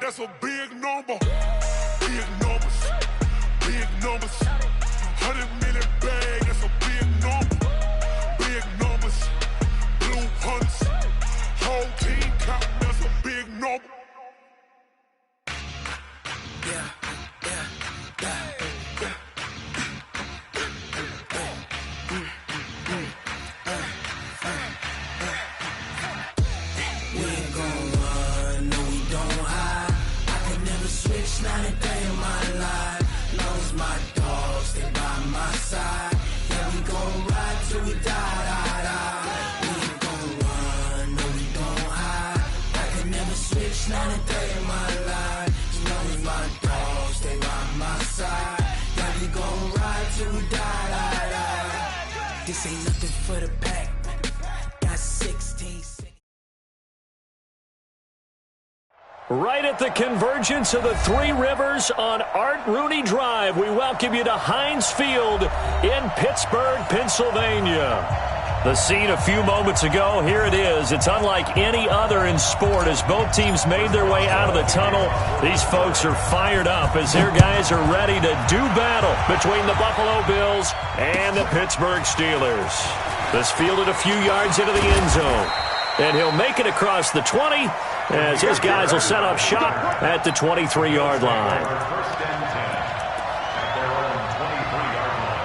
that's a big number. Big numbers, big numbers. 100 million bag, that's a big number. Big numbers, blue hunts. Whole team count, that's a big number. Yeah. Not a day in my life. Knows my dogs, they by my side. Yeah, we gon' ride till we die. We ain't gon' run, no, we don't hide. I can never switch, not a day in my life. Knows my dogs, they by my side. Yeah, we gon' ride till we die. This ain't nothing for the pack. Got 16. Right at the convergence of the Three Rivers on Art Rooney Drive, we welcome you to Heinz Field in Pittsburgh, Pennsylvania. The scene a few moments ago, here it is. It's unlike any other in sport as both teams made their way out of the tunnel. These folks are fired up as their guys are ready to do battle between the Buffalo Bills and the Pittsburgh Steelers. This fielded a few yards into the end zone, and he'll make it across the 20 as his guys will set up shop at the 23-yard line. First and 10 at their own 23-yard line.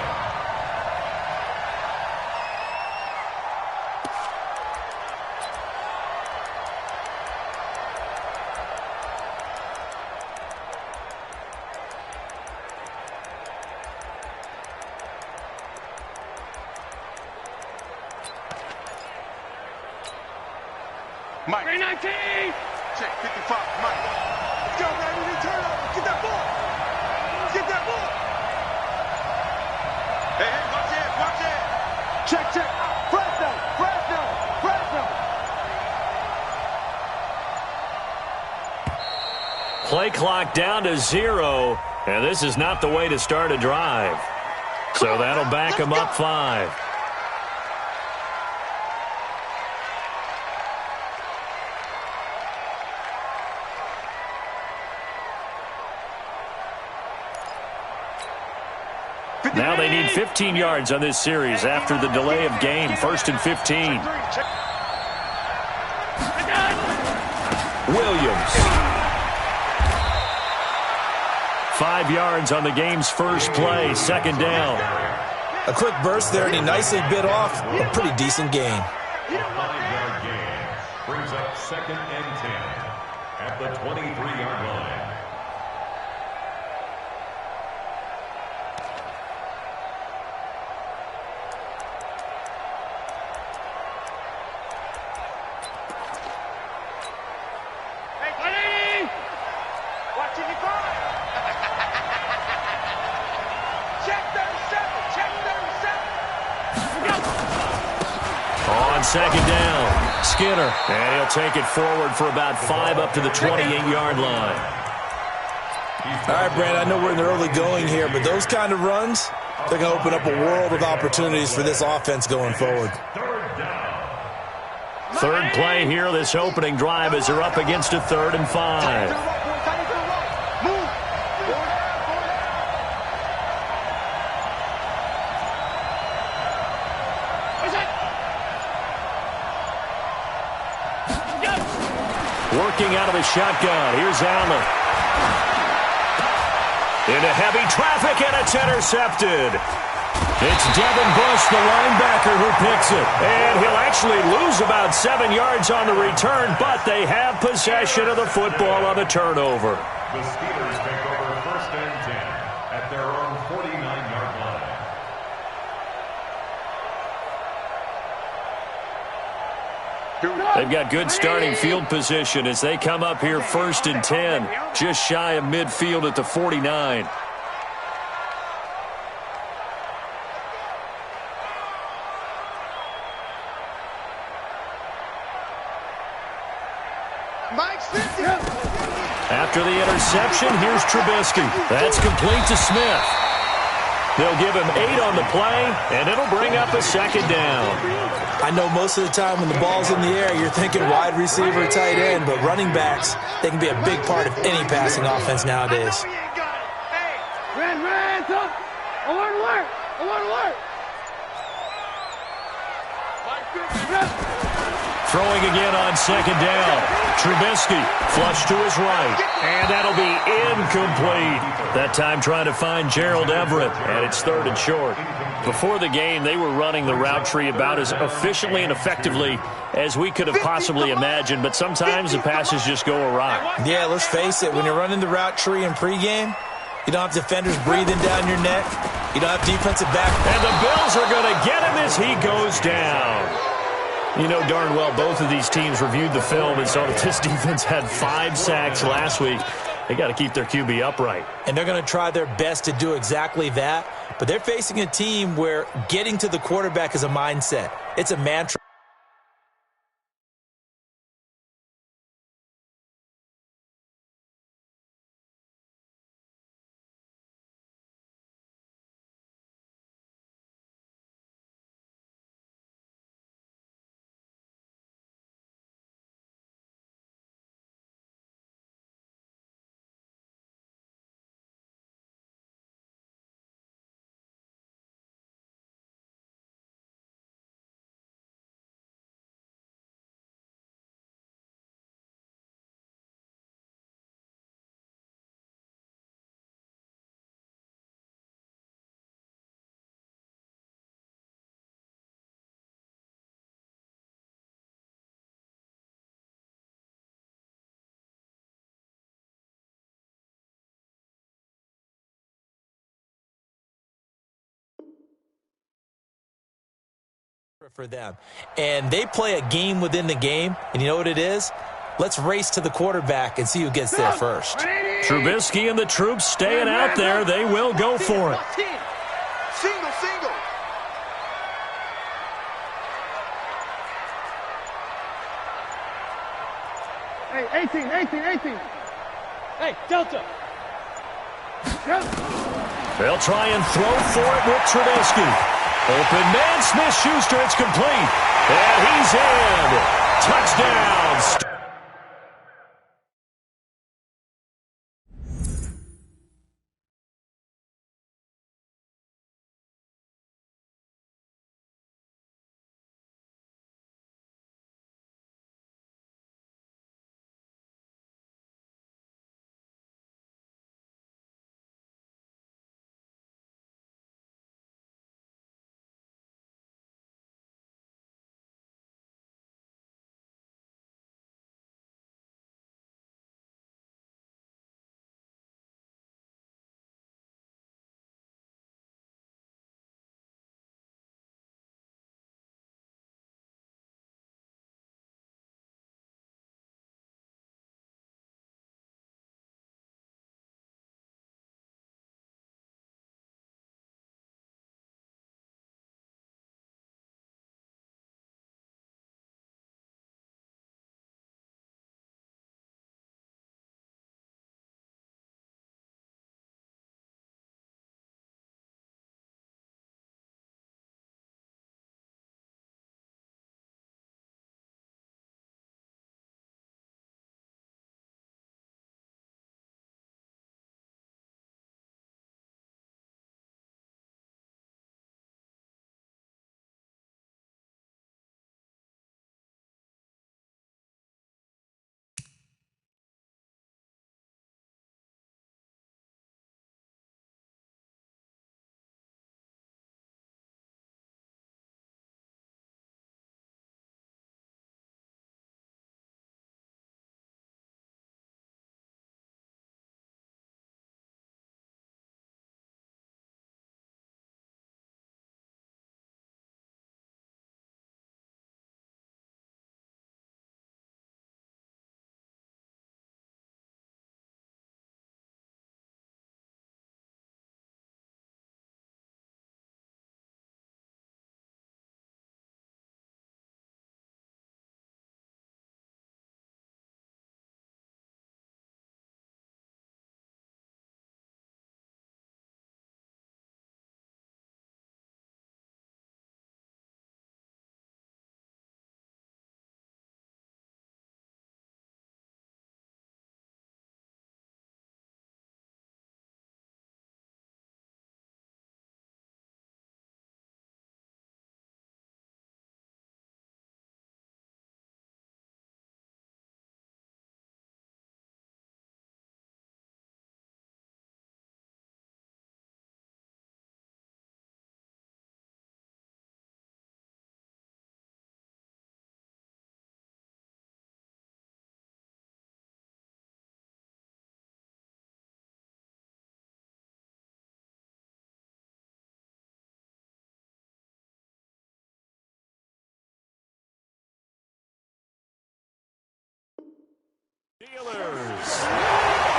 Mike. 319! Check 55, Mike. Let's go, man. We need turnover. Get that ball. Get that ball. Hey, watch it. Check. Fresno. Play clock down to 0, and this is not the way to start a drive. So that'll back them up 5. Now they need 15 yards on this series after the delay of game. 1st and 15. Williams. 5 yards on the game's first play. 2nd down. A quick burst there, and he nicely bit off a pretty decent gain. A 5-yard gain brings up 2nd and 10 at the 23-yard line. On 2nd down, Skinner, and he'll take it forward for about 5 up to the 28-yard line. All right, Brandon, I know we're in the early going here, but those kind of runs, they're going to open up a world of opportunities for this offense going forward. Third play here, this opening drive, as they're up against a 3rd and 5. Working out of the shotgun. Here's Allen. Into heavy traffic, and it's intercepted. It's Devin Bush, the linebacker, who picks it. And he'll actually lose about 7 yards on the return, but they have possession of the football on the turnover. The Steelers take over 1st and 10 at their own 49-yard line. They've got good starting field position as they come up here 1st and 10, just shy of midfield at the 49. After the interception, here's Trubisky. That's complete to Smith. They'll give him 8 on the play, and it'll bring up a second down. I know most of the time when the ball's in the air, you're thinking wide receiver, tight end, but running backs, they can be a big part of any passing offense nowadays. Throwing again on second down. Trubisky flush to his right, and that'll be incomplete. That time trying to find Gerald Everett, and it's 3rd and short. Before the game, they were running the route tree about as efficiently and effectively as we could have possibly imagined, but sometimes the passes just go awry. Yeah, let's face it, when you're running the route tree in pregame, you don't have defenders breathing down your neck. You don't have defensive back. And the Bills are going to get him as he goes down. You know darn well both of these teams reviewed the film and saw that this defense had 5 sacks last week. They got to keep their QB upright. And they're going to try their best to do exactly that. But they're facing a team where getting to the quarterback is a mindset. It's a mantra. For them. And they play a game within the game, and you know what it is? Let's race to the quarterback and see who gets there first. Trubisky and the troops staying out there. They will go for it. Single, single. Hey, 18. Hey, Delta. They'll try and throw for it with Trubisky. Open man, Smith-Schuster, it's complete. And he's in. Touchdown.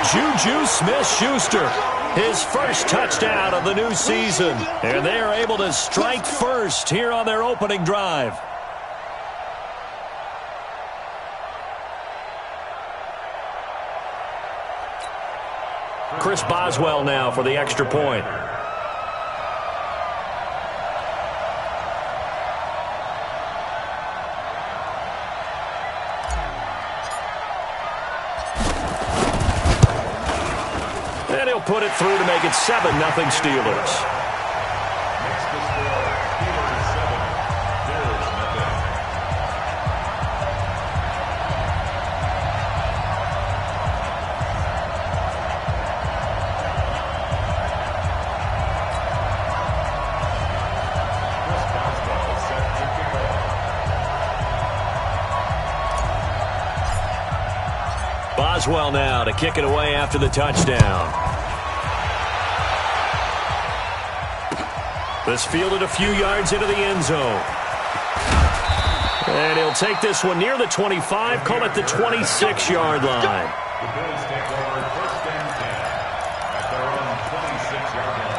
Juju Smith-Schuster, his first touchdown of the new season. And they are able to strike first here on their opening drive. Chris Boswell now for the extra point. And he'll put it through to make it 7-0 Steelers. Boswell now to kick it away after the touchdown. This fielded a few yards into the end zone. And he'll take this one near the 25, call it the 26-yard line. The Bills take over 1st and 10 at their own 26-yard line.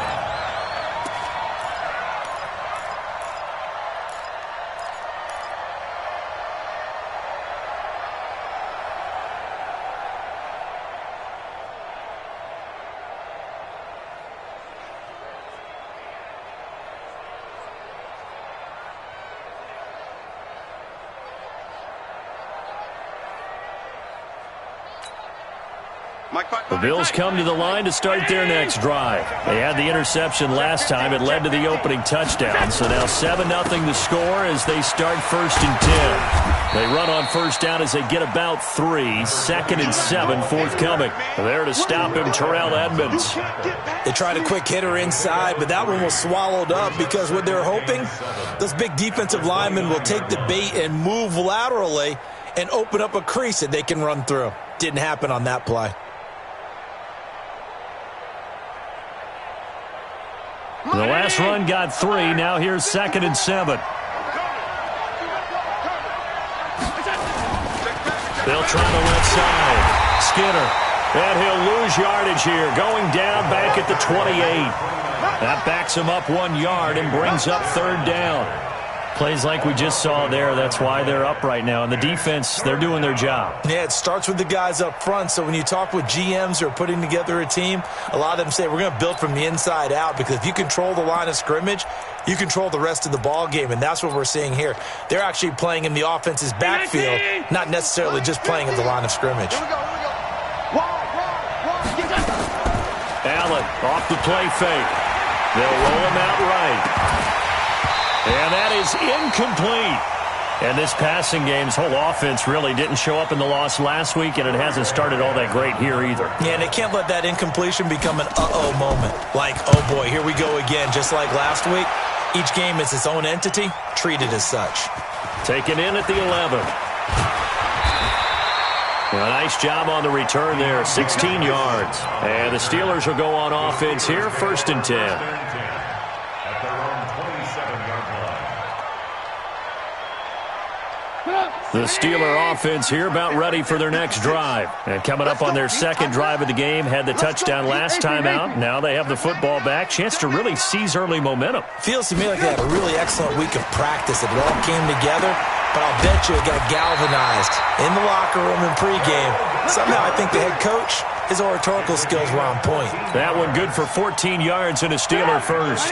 The Bills come to the line to start their next drive. They had the interception last time. It led to the opening touchdown. So now 7-0 the score as they start 1st and 10. They run on first down as they get about 3. 2nd and 7 forthcoming. There to stop him, Terrell Edmonds. They tried a quick hitter inside, but that one was swallowed up because what they're hoping, those big defensive linemen will take the bait and move laterally and open up a crease that they can run through. Didn't happen on that play. The last run got 3. Now here's 2nd and 7. They'll try the left side. Skinner. And he'll lose yardage here. Going down back at the 28. That backs him up 1 yard and brings up 3rd down. Plays like we just saw there. That's why they're up right now. And the defense, they're doing their job. Yeah, it starts with the guys up front. So when you talk with GMs who are putting together a team, a lot of them say we're going to build from the inside out, because if you control the line of scrimmage, you control the rest of the ball game, and that's what we're seeing here. They're actually playing in the offense's backfield, not necessarily just playing at the line of scrimmage. Allen off the play fake. They'll roll him out right. And that is incomplete. And this passing game's whole offense really didn't show up in the loss last week, and it hasn't started all that great here either. Yeah, and they can't let that incompletion become an uh-oh moment. Like, oh boy, here we go again. Just like last week, each game is its own entity, treated as such. Taken in at the 11. A nice job on the return there, 16 yards. And the Steelers will go on offense here, 1st and 10. The Steeler offense here about ready for their next drive. And coming up on their 2nd drive of the game, had the touchdown last time out. Now they have the football back. Chance to really seize early momentum. Feels to me like they had a really excellent week of practice. It all came together, but I'll bet you it got galvanized in the locker room in pregame. Somehow I think the head coach, his oratorical skills were on point. That one good for 14 yards and a Steeler first.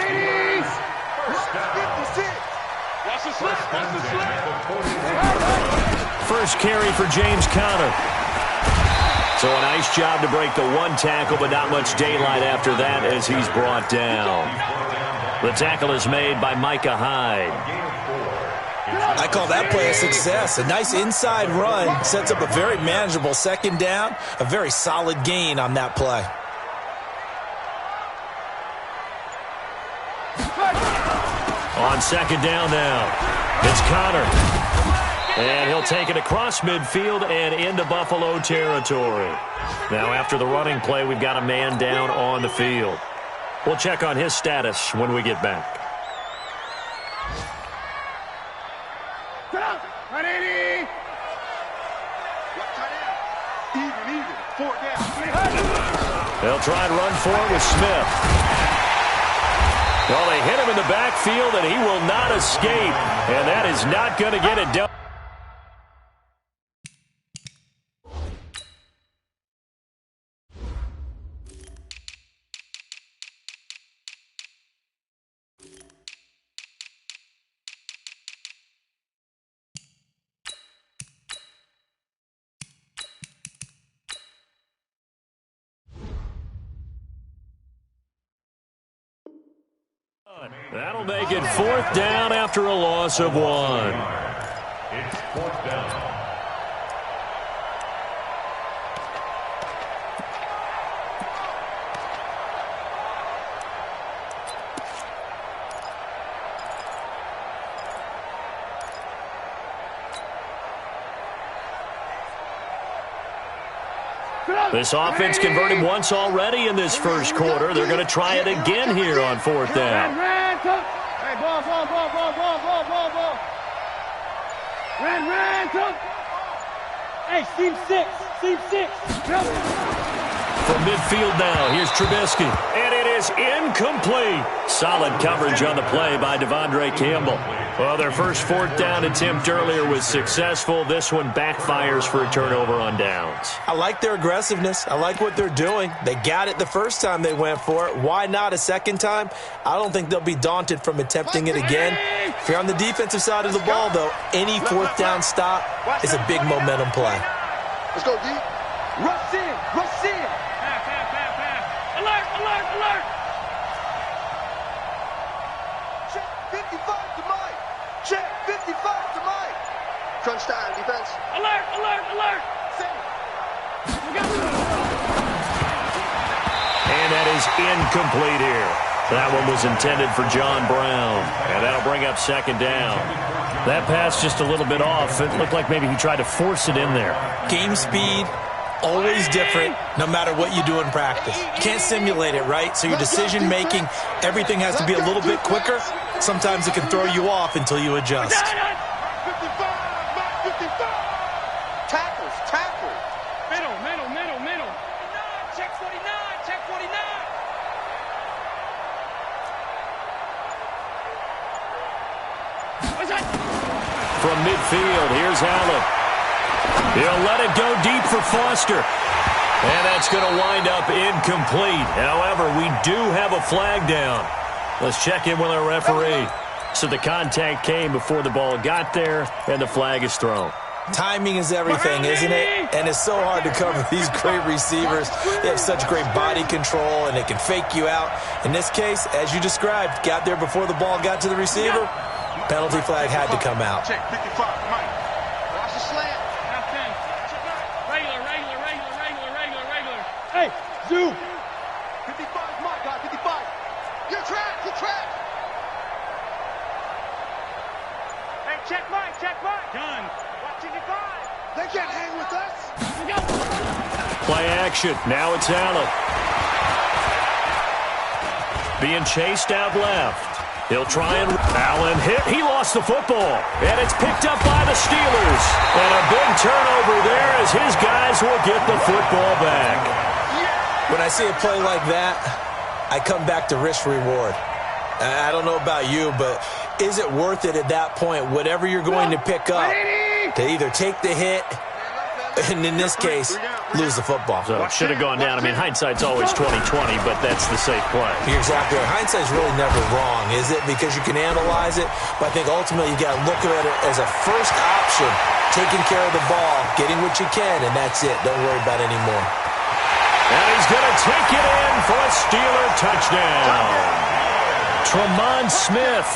First carry for James Conner. So a nice job to break the 1 tackle, but not much daylight after that as he's brought down. The tackle is made by Micah Hyde. I call that play a success. A nice inside run sets up a very manageable 2nd down, a very solid gain on that play. On 2nd down now, it's Conner. And he'll take it across midfield and into Buffalo territory. Now after the running play, we've got a man down on the field. We'll check on his status when we get back. Even. 4 down. They'll try and run for it with Smith. Well, they hit him in the backfield, and he will not escape. And that is not going to get it done. That'll make it 4th down after a loss of 1. It's 4th down. This offense converted once already in this first quarter. They're going to try it again here on 4th down. Hey, ball. Ran, took. Hey, seam 6. From midfield now, here's Trubisky. And it is incomplete. Solid coverage on the play by Devondre Campbell. Well, their first 4th down attempt earlier was successful. This one backfires for a turnover on downs. I like their aggressiveness. I like what they're doing. They got it the first time they went for it. Why not a second time? I don't think they'll be daunted from attempting it again. If you're on the defensive side of the ball, though, any 4th down stop is a big momentum play. Let's go, D. Rush in. Pass. Alert. Check 55 to Mike. Crunch time, defense. Alert. And that is incomplete here. That one was intended for John Brown. And that'll bring up 2nd down. That pass just a little bit off. It looked like maybe he tried to force it in there. Game speed, always different, no matter what you do in practice. You can't simulate it, right? So your decision making, everything has to be a little bit quicker. Sometimes it can throw you off until you adjust. 55. Tackle. Middle. Check 49. From midfield, here's Allen. He'll let it go deep for Foster. And that's going to wind up incomplete. However, we do have a flag down. Let's check in with our referee. So the contact came before the ball got there, and the flag is thrown. Timing is everything, isn't it? And it's so hard to cover these great receivers. They have such great body control, and they can fake you out. In this case, as you described, got there before the ball got to the receiver. Penalty flag had to come out. Check 55, Mike. Watch the slant. Regular. Hey, Zoo. 55, Mike, got 55. You're trapped. Hey, check Mike. Done. Watch 55. They can't hang with us. Play action. Now it's Allen. Being chased out left. He'll try and Allen hit. He lost the football. And it's picked up by the Steelers. And a big turnover there as his guys will get the football back. When I see a play like that, I come back to risk-reward. I don't know about you, but is it worth it at that point, whatever you're going to pick up, to either take the hit, and in this case, lose the football? So it should have gone down. I mean, hindsight's always 20/20, but that's the safe play. You're exactly right. Hindsight's really never wrong, is it? Because you can analyze it, but I think ultimately you got to look at it as a first option, taking care of the ball, getting what you can, and that's it. Don't worry about it anymore. And he's going to take it in for a Steeler touchdown. Tremont Smith,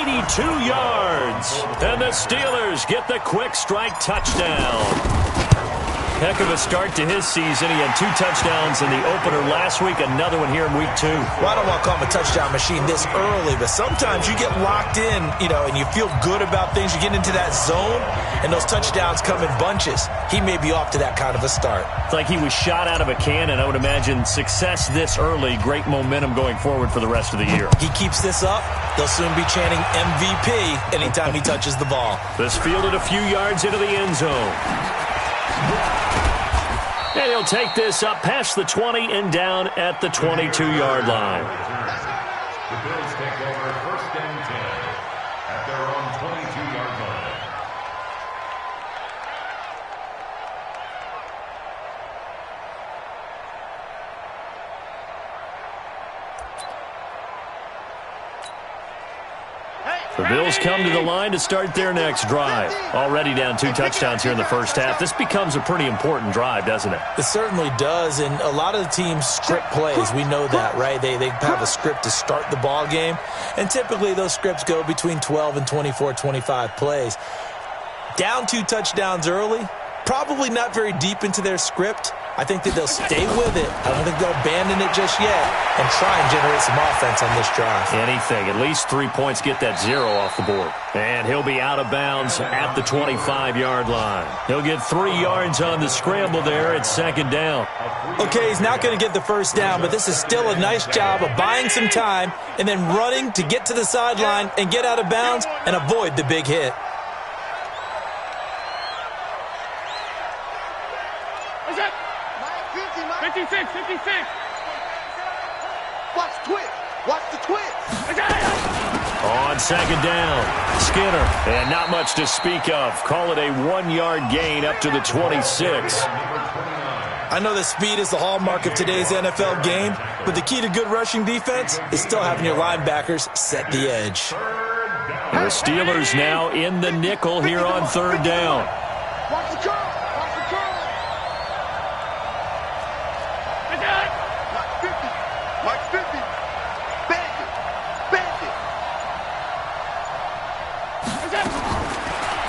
82 yards. And the Steelers get the quick strike touchdown. Heck of a start to his season. He had 2 touchdowns in the opener last week, another one here in week 2. Well, I don't want to call him a touchdown machine this early, but sometimes you get locked in, and you feel good about things. You get into that zone, and those touchdowns come in bunches. He may be off to that kind of a start. It's like he was shot out of a cannon. I would imagine success this early, great momentum going forward for the rest of the year. He keeps this up, they'll soon be chanting MVP anytime he touches the ball. This fielded a few yards into the end zone. And he'll take this up past the 20 and down at the 22-yard line. The Bills take over 1st and 10 at their own 22-yard line. The Bills come to the line to start their next drive. Already down 2 touchdowns here in the first half. This becomes a pretty important drive, doesn't it? It certainly does, and a lot of the teams script plays. We know that, right? They have a script to start the ball game, and typically those scripts go between 12 and 24, 25 plays. Down 2 touchdowns early, probably not very deep into their script. I think that they'll stay with it. I don't think they'll abandon it just yet and try and generate some offense on this drive. Anything. At least 3 points, get that 0 off the board. And he'll be out of bounds at the 25-yard line. He'll get 3 yards on the scramble there at 2nd down. Okay, he's not going to get the first down, but this is still a nice job of buying some time and then running to get to the sideline and get out of bounds and avoid the big hit. What's up? 56. Watch the twist. Watch the twist. On 2nd down, Skinner. And not much to speak of. Call it a 1-yard gain up to the 26. I know that speed is the hallmark of today's NFL game, but the key to good rushing defense is still having your linebackers set the edge. The Steelers now in the nickel here on 3rd down. Watch the curl. Watch the curl. Mike 50. Bandit.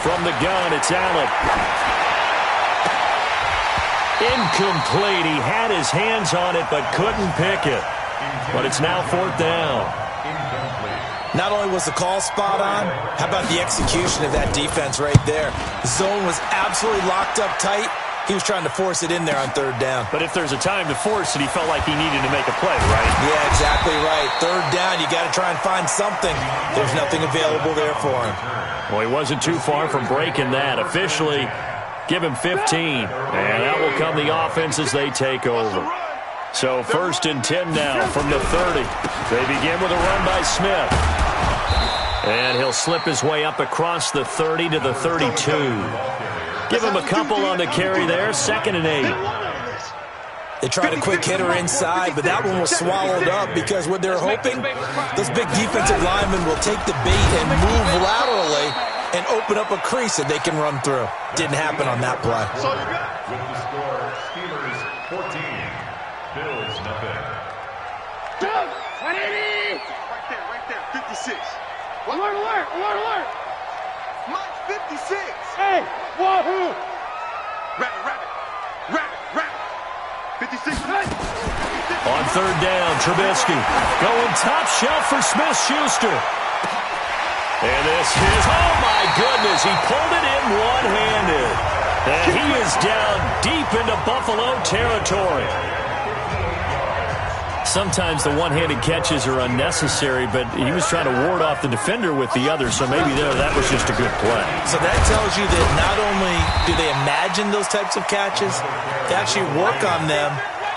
From the gun, it's Allen. Incomplete. He had his hands on it, but couldn't pick it. But it's now 4th down. Not only was the call spot on, how about the execution of that defense right there? The zone was absolutely locked up tight. He was trying to force it in there on 3rd down. But if there's a time to force it, he felt like he needed to make a play, right? Yeah, exactly right. 3rd down, you got to try and find something. There's nothing available there for him. Well, he wasn't too far from breaking that. Officially, give him 15. And that will come the offense as they take over. So 1st and 10 now from the 30. They begin with a run by Smith. And he'll slip his way up across the 30 to the 32. Give him a couple on the carry there. 2nd and 8. They tried a quick hitter inside, but that one was swallowed up because what they're hoping, those big defensive linemen will take the bait and move laterally and open up a crease that they can run through. Didn't happen on that play. With the score, Steelers 14, Bills nothing. Right there. 56. Alert. Mike 56. Hey, wahoo. Rabbit. 56. On 3rd down, Trubisky going top shelf for Smith-Schuster. And this is, oh my goodness, he pulled it in one-handed. And he is down deep into Buffalo territory. Sometimes the one-handed catches are unnecessary, but he was trying to ward off the defender with the other, so maybe that was just a good play. So that tells you that not only do they imagine those types of catches, they actually work on them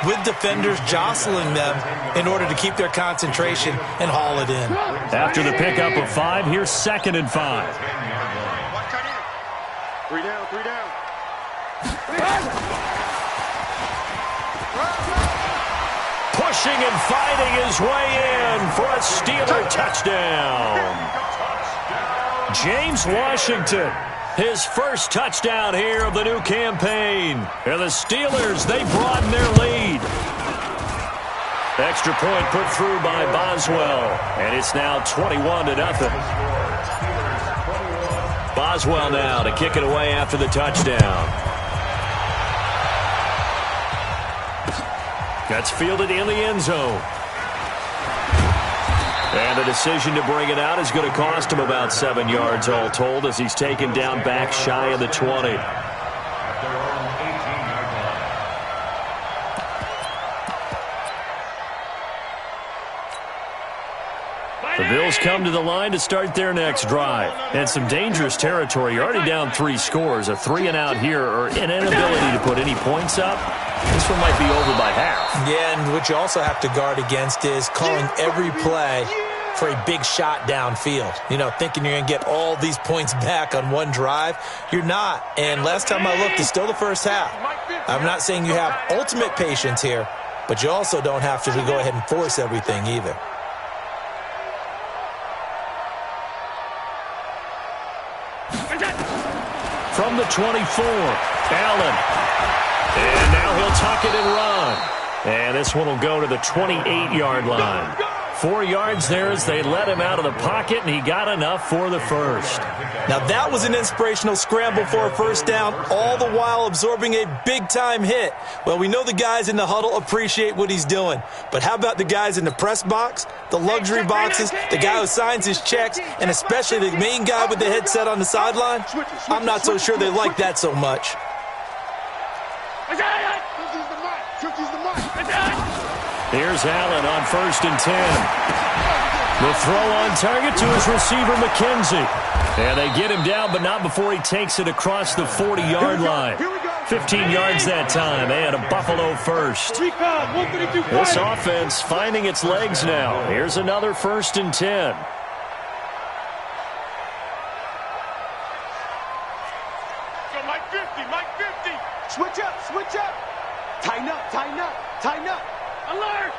with defenders jostling them in order to keep their concentration and haul it in. After the pickup of 5, here's 2nd and 5. Three down. Pushing and fighting his way in for a Steeler touchdown. James Washington, his first touchdown here of the new campaign. And the Steelers, they broaden their lead. Extra point put through by Boswell. And it's now 21-0. Boswell now to kick it away after the touchdown. That's fielded in the end zone. And the decision to bring it out is going to cost him about 7 yards all told as he's taken down back shy of the 20. The Bills come to the line to start their next drive. And some dangerous territory. You're already down 3 scores. A 3-and-out here or an inability to put any points up. This one might be over by half. Yeah, and what you also have to guard against is calling every play for a big shot downfield. You know, thinking you're going to get all these points back on one drive. You're not. And last time I looked, it's still the first half. I'm not saying you have ultimate patience here, but you also don't have to go ahead and force everything either. From the 24, Allen. And now he'll tuck it and run. And this one will go to the 28-yard line. 4 yards there as they let him out of the pocket, and he got enough for the first. Now that was an inspirational scramble for a first down, all the while absorbing a big-time hit. Well, we know the guys in the huddle appreciate what he's doing, but how about the guys in the press box, the luxury boxes, the guy who signs his checks, and especially the main guy with the headset on the sideline? I'm not so sure they like that so much. Here's Allen on 1st and 10. The throw on target to his receiver, McKenzie. And they get him down, but not before he takes it across the 40-yard line. 15 yards that time, and a Buffalo first. This offense finding its legs now. Here's another 1st and 10. Mike 50, Mike 50. Switch up, switch up. Tighten up, tighten up, tighten up. Alert!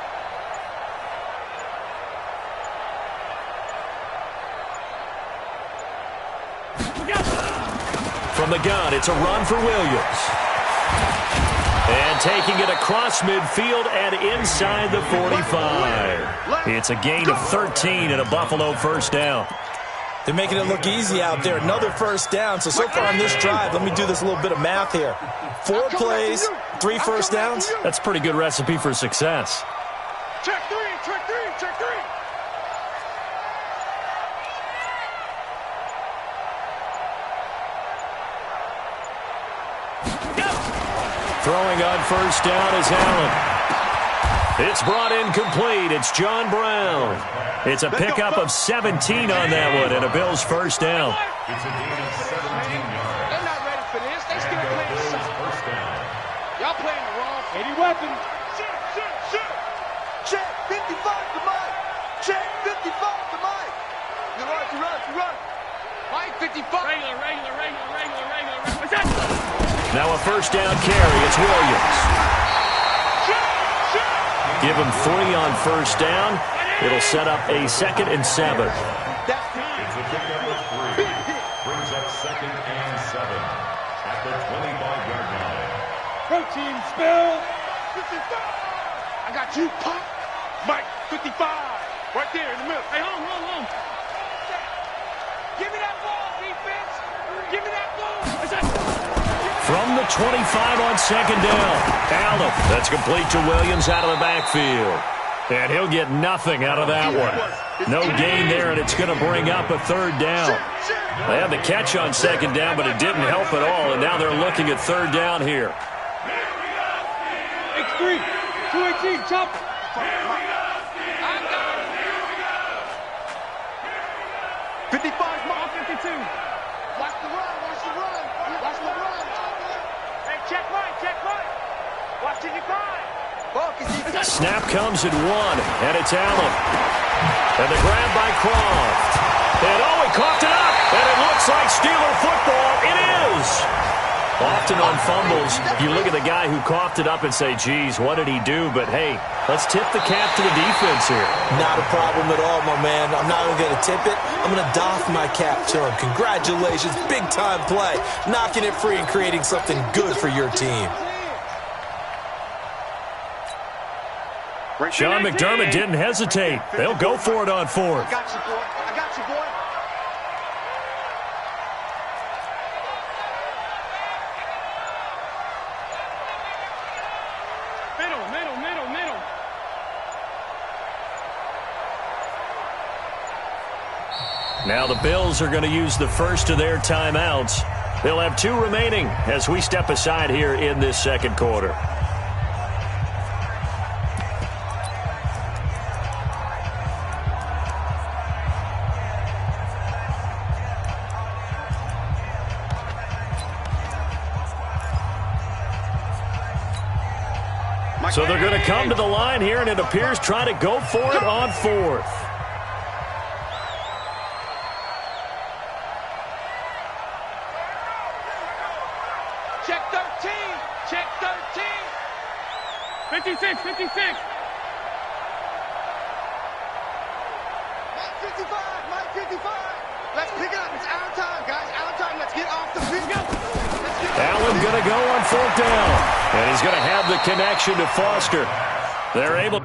From the gun, it's a run for Williams. And taking it across midfield and inside the 45. It's a gain of 13 and a Buffalo first down. They're making it look easy out there. Another first down. So far on this drive, let me do this little bit of math here. 4 plays, 3 first downs. That's a pretty good recipe for success. Check 3, check 3, check 3. Throwing on first down is Allen. It's brought in complete. It's John Brown. It's a pickup of 17 on that one and a Bills first down. It's a gain of 17 yards. They're not ready for this. They still playing soft. First down. Y'all playing the wrong. Any weapon. Check 55 to Mike. Check 55 to Mike. You run. Mike 55. Regular. What's that? Now a first down carry. It's Williams. Give him 3 on first down. It'll set up a 2nd and 7. It's a pickup of 3. Brings up 2nd and 7 at the 25-yard line. Protein spill. 55. I got you, Pop. Mike 55. Right there in the middle. Hey, hold on. Give me that ball, defense. Give me that ball. From the 25 on 2nd down. Allen. That's complete to Williams out of the backfield. And he'll get nothing out of that one. No gain there, and it's going to bring up a 3rd down. They had the catch on 2nd down, but it didn't help at all, and now they're looking at 3rd down here. X3, 218, chop. 55, Mark 52. Watch the run. Hey, check Mike. Watch 55. Snap comes at 1, and it's Allen. And the grab by Croft. And he coughed it up, and it looks like Steeler football. It is. Often on fumbles, you look at the guy who coughed it up and say, geez, what did he do? But, hey, let's tip the cap to the defense here. Not a problem at all, my man. I'm not even going to tip it. I'm going to doff my cap to him. Congratulations. Big-time play. Knocking it free and creating something good for your team. Sean McDermott didn't hesitate. They'll go for it on 4th. I got you, boy. Middle. Now the Bills are going to use the first of their timeouts. They'll have 2 remaining as we step aside here in this 2nd quarter. So they're going to come to the line here, and it appears trying to go for it on fourth. Check 13. Check 13. 56, 56. Mike 55, Mike 55. Let's pick it up. It's our time, guys. Our time. Let's get off the field. Allen going to go on fourth down. And he's going to have the connection to Foster. They're able.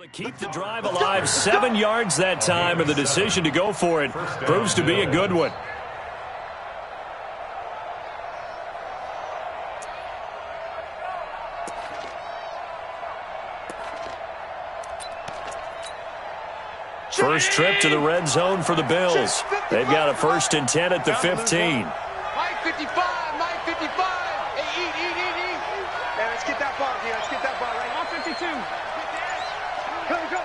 To keep the drive alive, 7 yards that time, and the decision to go for it proves to be a good one. First trip to the red zone for the Bills. They've got a 1st and 10 at the 15. Mike 55, Mike 55. Hey, eat. Hey, let's get that ball here. Let's get that ball right. 152. Go.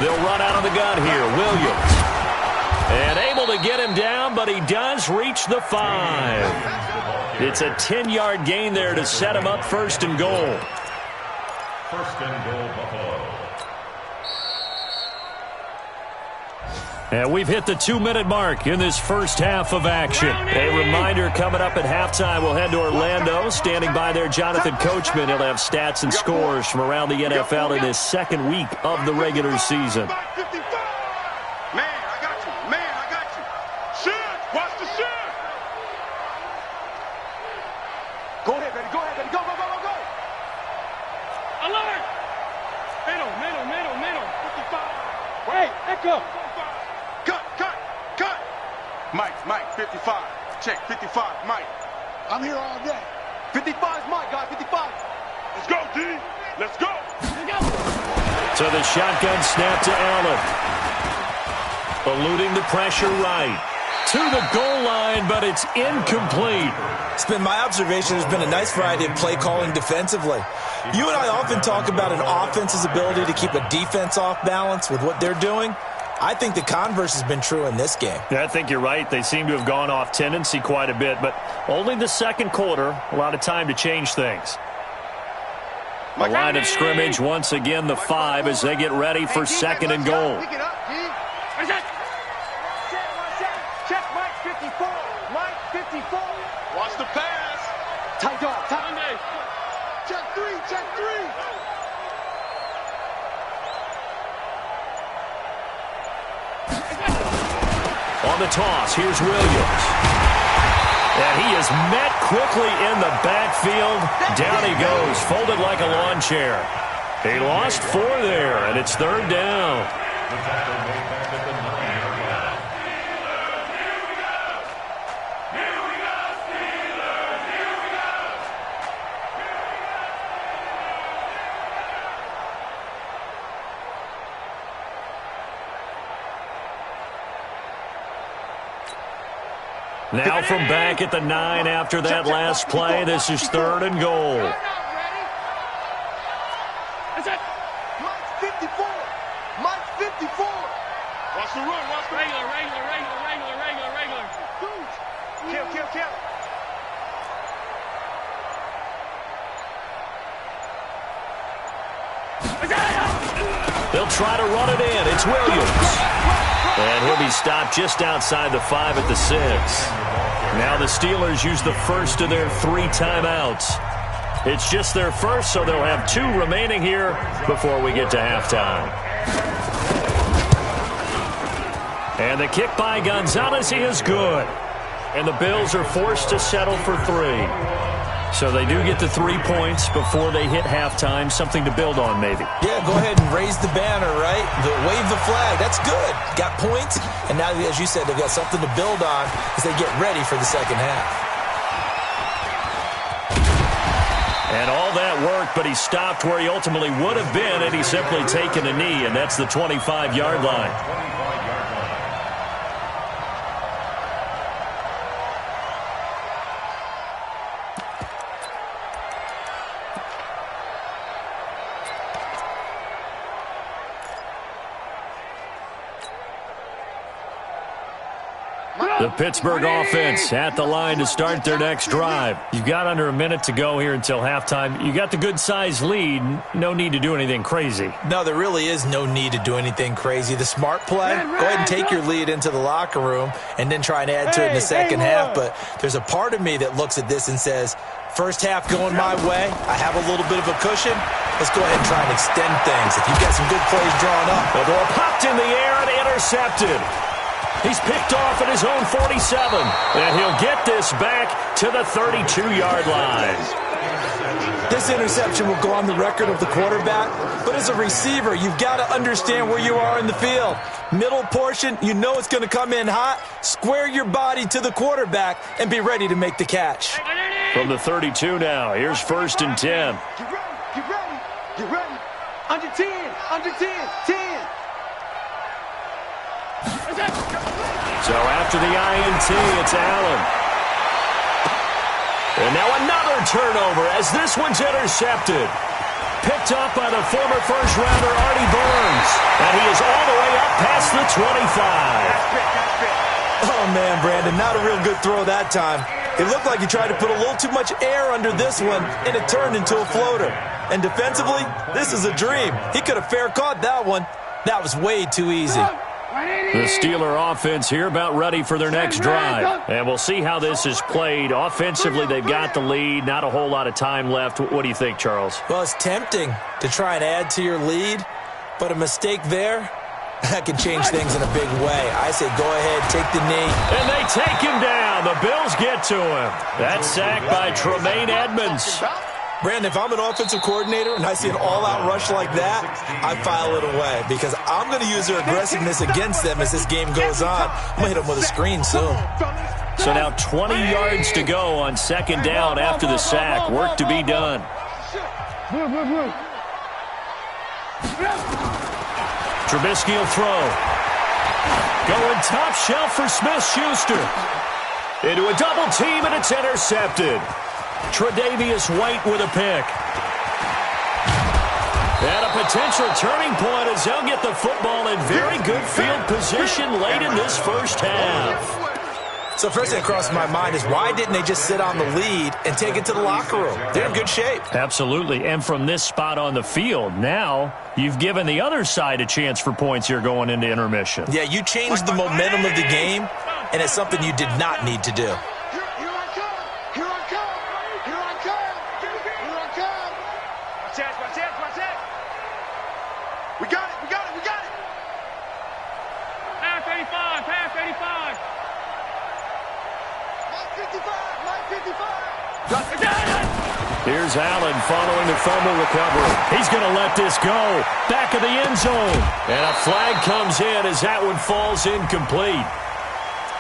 They'll run out of the gun here. Williams. And able to get him down, but he does reach the 5. It's a 10-yard gain there to set him up 1st and goal. 1st and goal, Buffalo. And we've hit the 2-minute mark in this first half of action. A reminder, coming up at halftime, we'll head to Orlando. Standing by there, Jonathan Coachman. He'll have stats and scores from around the NFL in his 2nd week of the regular season. Man, I got you. Shoot, watch the shoot. Go ahead, baby. Go. Alert. Middle. 55. Wait, echo. Cut. Mike, 55. Check, 55, Mike. I'm here all day. 55 is Mike, guys, 55. Let's go, D. Let's go. So the shotgun snap to Allen. Eluding the pressure right. to the goal line, but it's incomplete. It's been my observation. There's been a nice variety of play calling defensively. You and I often talk about an offense's ability to keep a defense off balance with what they're doing. I think the converse has been true in this game. Yeah, I think you're right. They seem to have gone off tendency quite a bit, but only the second quarter, a lot of time to change things. The line of scrimmage, once again, the 5 as they get ready for second and goal. Pick it up, G. Check Mike 54. Mike 54. Watch the pass. Tight dog. Tight. Check 3. Check 3. On the toss, here's Williams. And he is met quickly in the backfield. Down he goes, folded like a lawn chair. He lost 4 there, and it's third down. The tackle made back at the 9-yard line. Now from back at the 9 after that last play, this is third and goal. Mike 54. Mike 54. Watch the run. Watch the regular. Kill. They'll try to run it in. It's Williams. And he'll be stopped just outside the 5 at the 6. Now the Steelers use the first of their 3 timeouts. It's just their first, so they'll have 2 remaining here before we get to halftime. And the kick by Gonzalez is good. And the Bills are forced to settle for 3. So they do get the 3 points before they hit halftime. Something to build on, maybe. Yeah, go ahead and raise the banner, right? Wave the flag. That's good. Got points. And now, as you said, they've got something to build on as they get ready for the second half. And all that worked, but he stopped where he ultimately would have been had he simply taken a knee, and that's the 25-yard line. 25-yard line. The Pittsburgh offense at the line to start their next drive. You've got under a minute to go here until halftime. You got the good-sized lead. No need to do anything crazy. No, there really is no need to do anything crazy. The smart play, go ahead and take your lead into the locker room and then try and add to it in the second half. But there's a part of me that looks at this and says, first half going my way, I have a little bit of a cushion. Let's go ahead and try and extend things. If you've got some good plays drawn up. The ball popped in the air and intercepted. He's picked off at his own 47, and he'll get this back to the 32-yard line. This interception will go on the record of the quarterback, but as a receiver, you've got to understand where you are in the field. Middle portion, you know it's going to come in hot. Square your body to the quarterback and be ready to make the catch. From the 32 now, here's 1st and 10. Get ready. Under 10, 10. So after the INT, it's Allen. And now another turnover as this one's intercepted. Picked up by the former first-rounder Artie Burns. And he is all the way up past the 25. Oh, man, Brandon, not a real good throw that time. It looked like he tried to put a little too much air under this one, and it turned into a floater. And defensively, this is a dream. He could have fair caught that one. That was way too easy. The Steeler offense here about ready for their next drive. And we'll see how this is played. Offensively, they've got the lead. Not a whole lot of time left. What do you think, Charles? Well, it's tempting to try and add to your lead, but a mistake there, that can change things in a big way. I say go ahead, take the knee. And they take him down. The Bills get to him. That's sacked by Tremaine Edmonds. Brandon, if I'm an offensive coordinator and I see an all-out rush like that, I file it away because I'm going to use their aggressiveness against them as this game goes on. I'm going to hit them with a screen soon. So now 20 yards to go on second down after the sack. Work to be done. Trubisky will throw. Going top shelf for Smith-Schuster. Into a double team, and it's intercepted. Tre'Davious White with a pick. And a potential turning point as they'll get the football in very good field position late in this first half. So first thing that crosses my mind is why didn't they just sit on the lead and take it to the locker room? They're in good shape. Absolutely. And from this spot on the field, now you've given the other side a chance for points here going into intermission. Yeah, you changed the momentum of the game, and it's something you did not need to do. Here I come! Here I come! Here I come! Here I come! Watch it! Watch it! Watch it! We got it! We got it! We got it! Pass 85! Pass 85! Mike 55! Mike 55! Here's Allen following the fumble recovery. He's going to let this go. Back of the end zone. And a flag comes in as that one falls incomplete.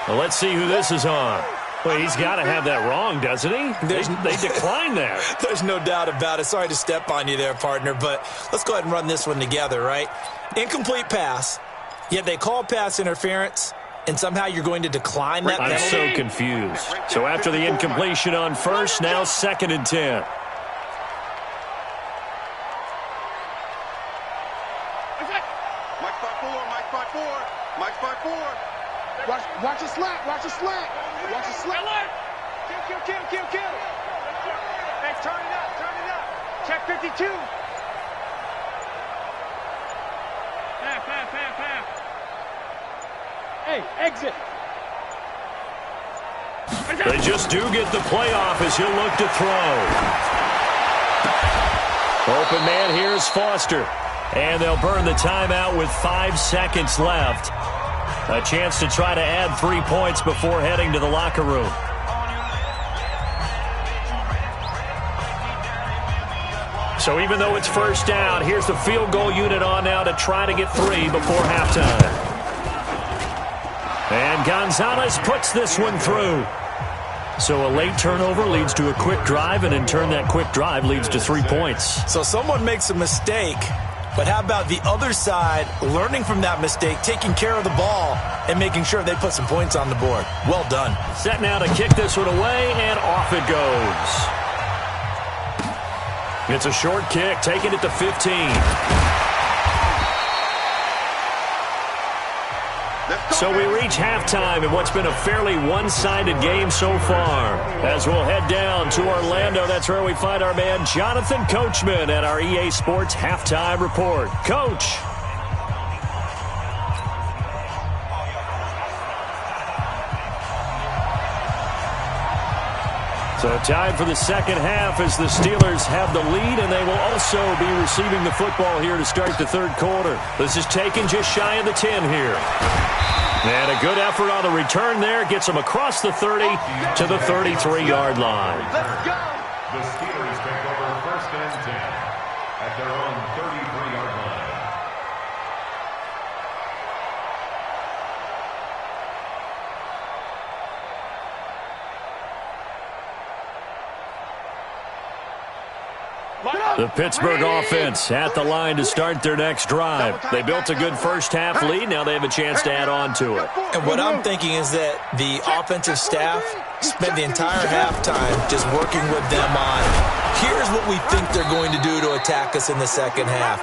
Well, let's see who this is on. Well, he's got to have that wrong, doesn't he? They declined that. There's no doubt about it. Sorry to step on you there, partner, but let's go ahead and run this one together, right? Incomplete pass, yet they call pass interference, and somehow you're going to decline that penalty? I'm so confused. So after the incompletion on first, now 2nd and 10. Mike 5-4, Mike 5-4, Mike 5-4. Watch a slant, watch a slant. Watch a slant. Kill. Hey, turn it up. Check 52. Pass. Hey, exit. They just do get the playoff as he'll look to throw. Open man here is Foster. And they'll burn the timeout with 5 seconds left. A chance to try to add 3 points before heading to the locker room. So even though it's first down, here's the field goal unit on now to try to get 3 before halftime. And Gonzalez puts this one through. So a late turnover leads to a quick drive, and in turn that quick drive leads to 3 points. So someone makes a mistake, but how about the other side learning from that mistake, taking care of the ball, and making sure they put some points on the board? Well done. Set now to kick this one away, and off it goes. It's a short kick, taking it to 15. So we reach halftime in what's been a fairly one-sided game so far. As we'll head down to Orlando, that's where we find our man Jonathan Coachman at our EA Sports Halftime Report. Coach. So time for the second half as the Steelers have the lead, and they will also be receiving the football here to start the third quarter. This is taken just shy of the 10 here. And a good effort on the return there. Gets them across the 30 to the 33-yard line. Let's go. The Steelers take over 1st and 10 at their own 33-yard line. The Pittsburgh offense at the line to start their next drive. They built a good first half lead. Now they have a chance to add on to it. And what I'm thinking is that the offensive staff spent the entire halftime just working with them on, here's what we think they're going to do to attack us in the second half.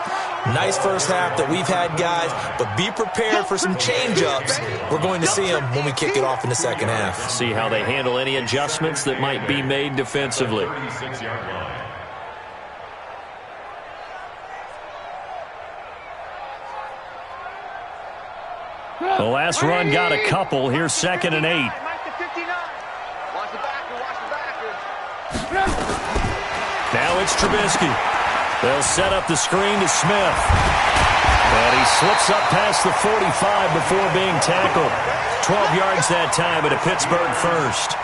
Nice first half that we've had, guys, but be prepared for some change-ups. We're going to see them when we kick it off in the second half. See how they handle any adjustments that might be made defensively. 36-yard line. The last run got a couple. Here's 2nd and 8. Mike to 59. Watch the backer. Now it's Trubisky. They'll set up the screen to Smith. And he slips up past the 45 before being tackled. 12 yards that time, and a Pittsburgh first.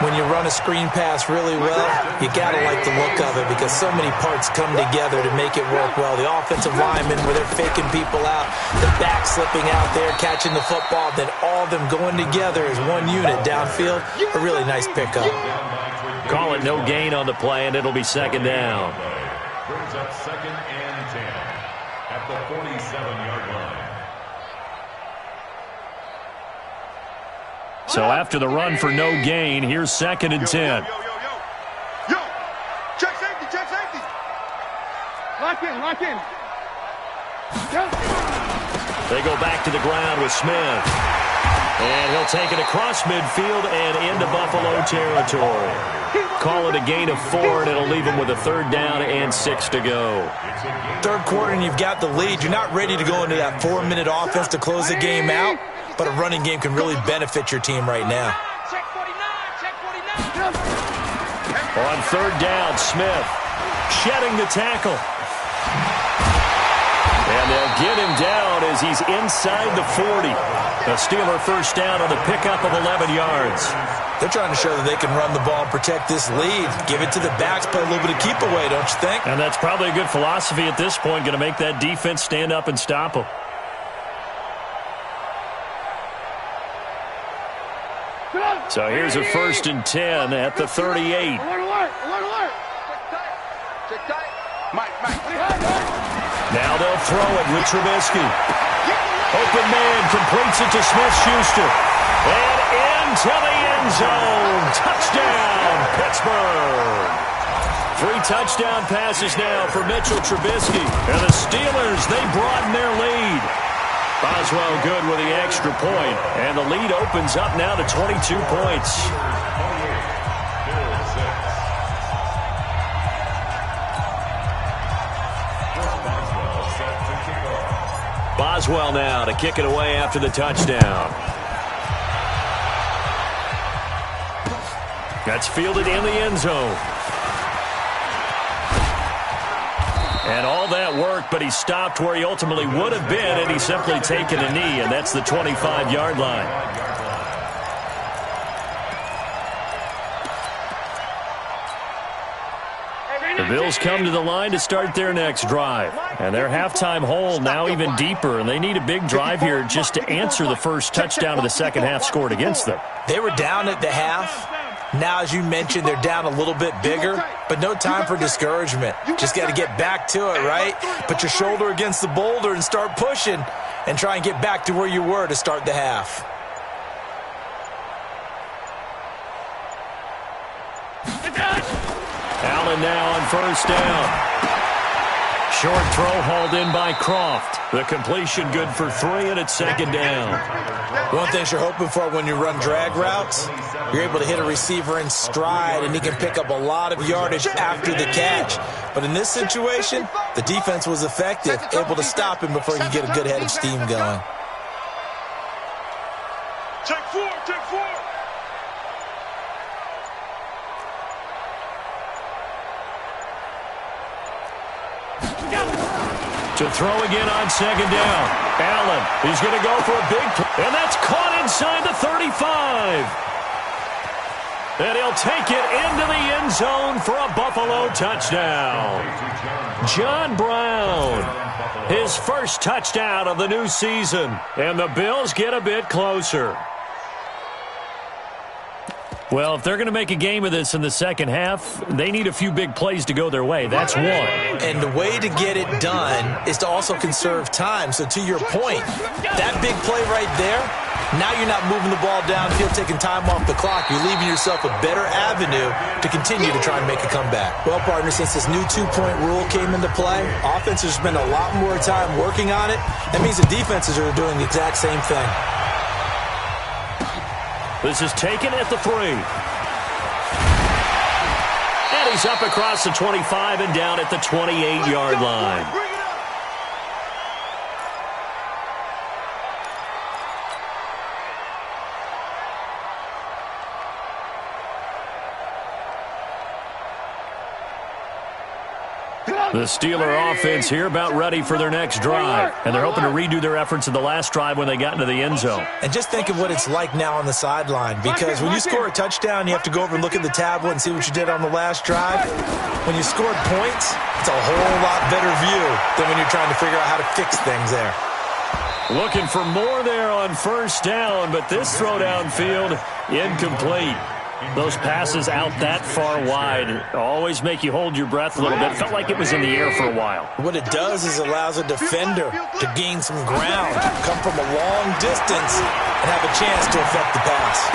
When you run a screen pass really well, you got to like the look of it because so many parts come together to make it work well. The offensive linemen, where they're faking people out, the back slipping out there, catching the football, then all of them going together as one unit downfield. A really nice pickup. Call it no gain on the play, and it'll be 2nd down. Brings up 2nd and 10 at the 47-yard line. So after the run for no gain, here's 2nd and 10. Yo, check safety, check safety. Lock in, lock in. They go back to the ground with Smith. And he'll take it across midfield and into Buffalo territory. Call it a gain of 4, and it'll leave them with a 3rd down and 6 to go. 3rd quarter, and you've got the lead. You're not ready to go into that 4-minute offense to close the game out, but a running game can really benefit your team right now. On 3rd down, Smith shedding the tackle. And they'll get him down as he's inside the 40. A Steeler 1st down on the pickup of 11 yards. They're trying to show that they can run the ball and protect this lead. Give it to the backs, play a little bit of keep away, don't you think? And that's probably a good philosophy at this point, going to make that defense stand up and stop them. So here's a 1st and 10 at the 38. Alert. Check tight. Mike. Now they'll throw it with Trubisky. Open man completes it to Smith-Schuster. And into the end zone. Touchdown, Pittsburgh. 3 touchdown passes now for Mitchell Trubisky. And the Steelers, they broaden their lead. Boswell good with the extra point. And the lead opens up now to 22 points. Boswell now to kick it away after the touchdown. That's fielded in the end zone. And all that work, but he stopped where he ultimately would have been, and he's simply taken a knee, and that's the 25-yard line. The Bills come to the line to start their next drive. And their halftime hole now even deeper, and they need a big drive here just to answer the first touchdown of the second half scored against them. They were down at the half. Now, as you mentioned, they're down a little bit bigger, but no time for discouragement. Just got to get back to it, right? Put your shoulder against the boulder and start pushing and try and get back to where you were to start the half. Allen now on 1st down. Short throw hauled in by Croft. The completion good for 3, and it's 2nd down. One thing you're hoping for when you run drag routes, you're able to hit a receiver in stride, and he can pick up a lot of yardage after the catch. But in this situation, the defense was effective, able to stop him before he could get a good head of steam going. Check 4. To throw again on 2nd down. Allen, he's going to go for a big play, and that's caught inside the 35. And he'll take it into the end zone for a Buffalo touchdown. John Brown, his first touchdown of the new season, and the Bills get a bit closer. Well, if they're going to make a game of this in the second half, they need a few big plays to go their way. That's one. And the way to get it done is to also conserve time. So to your point, that big play right there, now you're not moving the ball downfield, taking time off the clock. You're leaving yourself a better avenue to continue to try and make a comeback. Well, partner, since this new two-point rule came into play, offenses spend a lot more time working on it. That means the defenses are doing the exact same thing. This is taken at the 3. And he's up across the 25 and down at the 28-yard line. The Steeler offense here about ready for their next drive. And they're hoping to redo their efforts in the last drive when they got into the end zone. And just think of what it's like now on the sideline. Because when you score a touchdown, you have to go over and look at the tablet and see what you did on the last drive. When you scored points, it's a whole lot better view than when you're trying to figure out how to fix things there. Looking for more there on 1st down, but this throw downfield incomplete. Those passes out that far wide always make you hold your breath a little bit. Felt like it was in the air for a while. What it does is allows a defender to gain some ground, come from a long distance, and have a chance to affect the pass.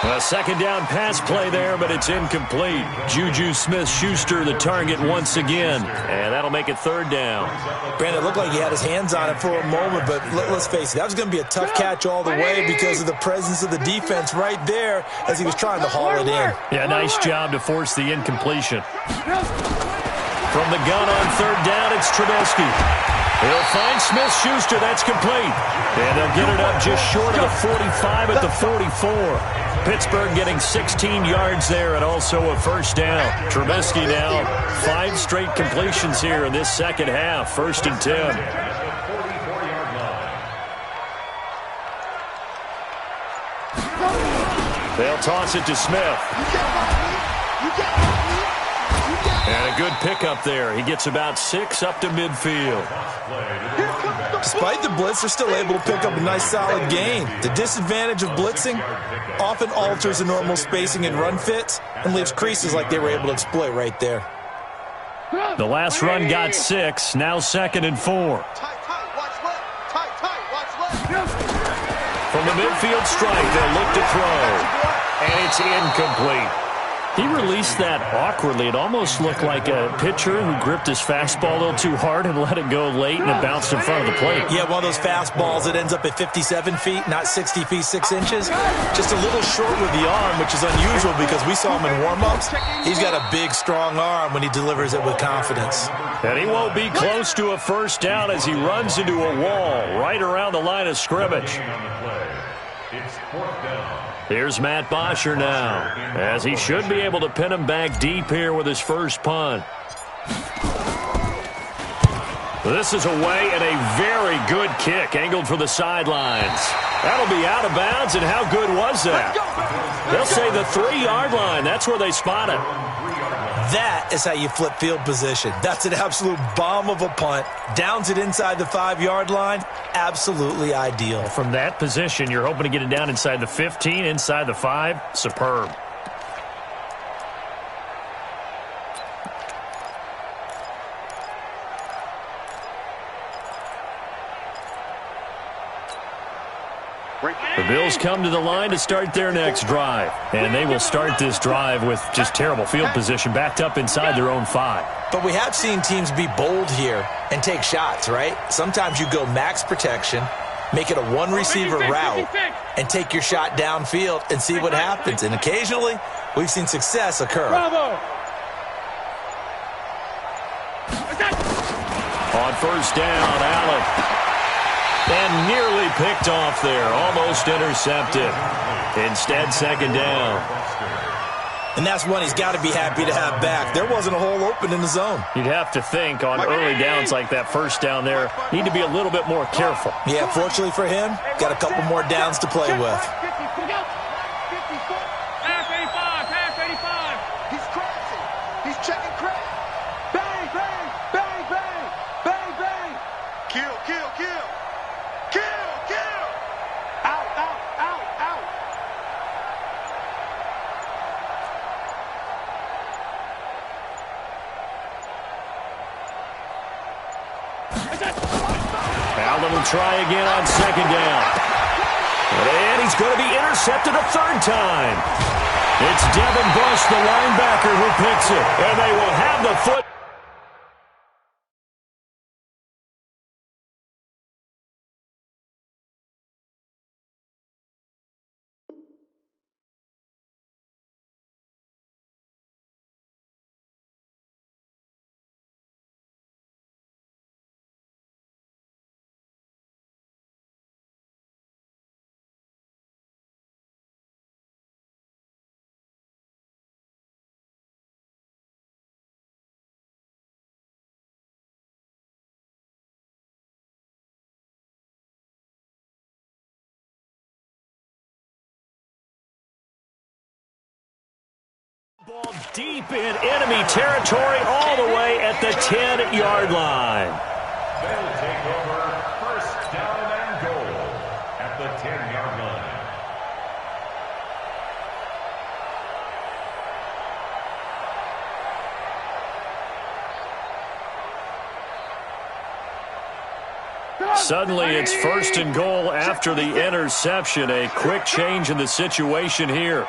A second down pass play there, but it's incomplete. Juju Smith-Schuster the target once again, and that'll make it third down. Brandon, it looked like he had his hands on it for a moment, but let's face it, that was going to be a tough catch all the way because of the presence of the defense right there as he was trying to haul it in. Yeah, nice job to force the incompletion. From the gun on third down, it's Trubisky. He'll find Smith-Schuster. That's complete. And they'll get it up just short of the 45 at the 44. Pittsburgh getting 16 yards there and also a first down. Trubisky now 5 straight completions here in this second half. 1st and 10. They'll toss it to Smith. And a good pickup there. He gets about 6 up to midfield. Despite the blitz, they're still able to pick up a nice solid gain. The disadvantage of blitzing often alters the normal spacing and run fits and leaves creases like they were able to exploit right there. The last run got 6, now 2nd and 4. From the midfield strike, they'll look to throw. And it's incomplete. He released that awkwardly. It almost looked like a pitcher who gripped his fastball a little too hard and let it go late, and it bounced in front of the plate. Yeah, one of those fastballs that ends up at 57 feet, not 60 feet, 6 inches. Just a little short with the arm, which is unusual because we saw him in warm-ups. He's got a big, strong arm when he delivers it with confidence. And he won't be close to a first down as he runs into a wall right around the line of scrimmage. It's 4th down. Here's Matt Bosher now, as he should be able to pin him back deep here with his first punt. This is away and a very good kick, angled for the sidelines. That'll be out of bounds, and how good was that? They'll say the 3-yard line. That's where they spot it. That is how you flip field position. That's an absolute bomb of a punt. Downs it inside the 5-yard line. Absolutely ideal. From that position, you're hoping to get it down inside the 15, inside the 5. Superb. The Bills come to the line to start their next drive. And they will start this drive with just terrible field position, backed up inside their own 5. But we have seen teams be bold here and take shots, right? Sometimes you go max protection, make it a one-receiver route, and take your shot downfield and see what happens. And occasionally, we've seen success occur. On first down, Allen. And nearly picked off there. Almost intercepted. Instead, second down. And that's one he's got to be happy to have back. There wasn't a hole open in the zone. You'd have to think on early downs like that first down there, need to be a little bit more careful. Yeah, fortunately for him, got a couple more downs to play with. Pass 85, pass 85. He's crashing. He's checking crash. Bang, bang, bang, bang, bang, bang. Kill, kill, kill. Kill, kill. Out, out, out, out. Allen will try again on second down. And he's going to be intercepted a third time. It's Devin Bush, the linebacker, who picks it. And they will have the foot. Ball deep in enemy territory all the way at the 10-yard line. They'll take over first down and goal at the 10-yard line. Suddenly it's 1st and goal after the interception. A quick change in the situation here.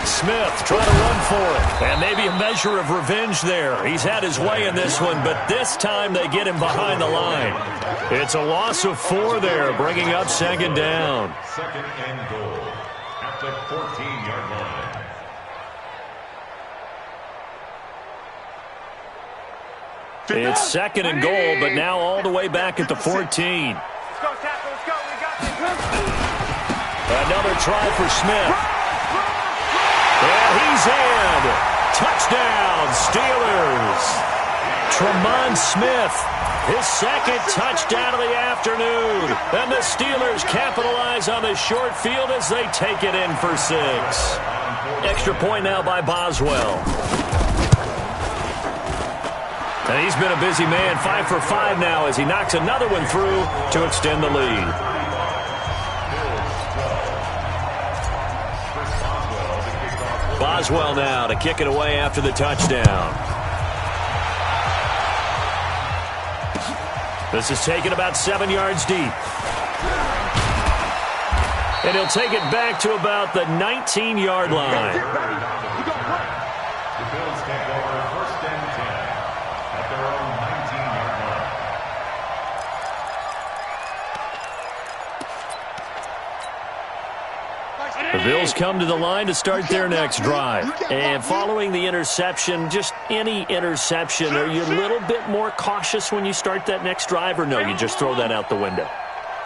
Smith trying to run for it. And maybe a measure of revenge there. He's had his way in this one, but this time they get him behind the line. It's a loss of 4 there, bringing up 2nd down. 2nd and goal at the 14-yard line. It's 2nd and goal, but now all the way back at the 14. Let's go, tackle. Let's go. We got this. Another try for Smith. And he's in. Touchdown, Steelers. Tremont Smith, his 2nd touchdown of the afternoon. And the Steelers capitalize on the short field as they take it in for 6. Extra point now by Boswell. And he's been a busy man, 5 for 5 now as he knocks another one through to extend the lead. Boswell now to kick it away after the touchdown. This is taken about 7 yards deep. And he'll take it back to about the 19-yard line. The Bills take over 1st and 10 at their own 19-yard line. The Bills come to the line to start their next drive. And following the interception, just any interception, are you a little bit more cautious when you start that next drive, or no, you just throw that out the window?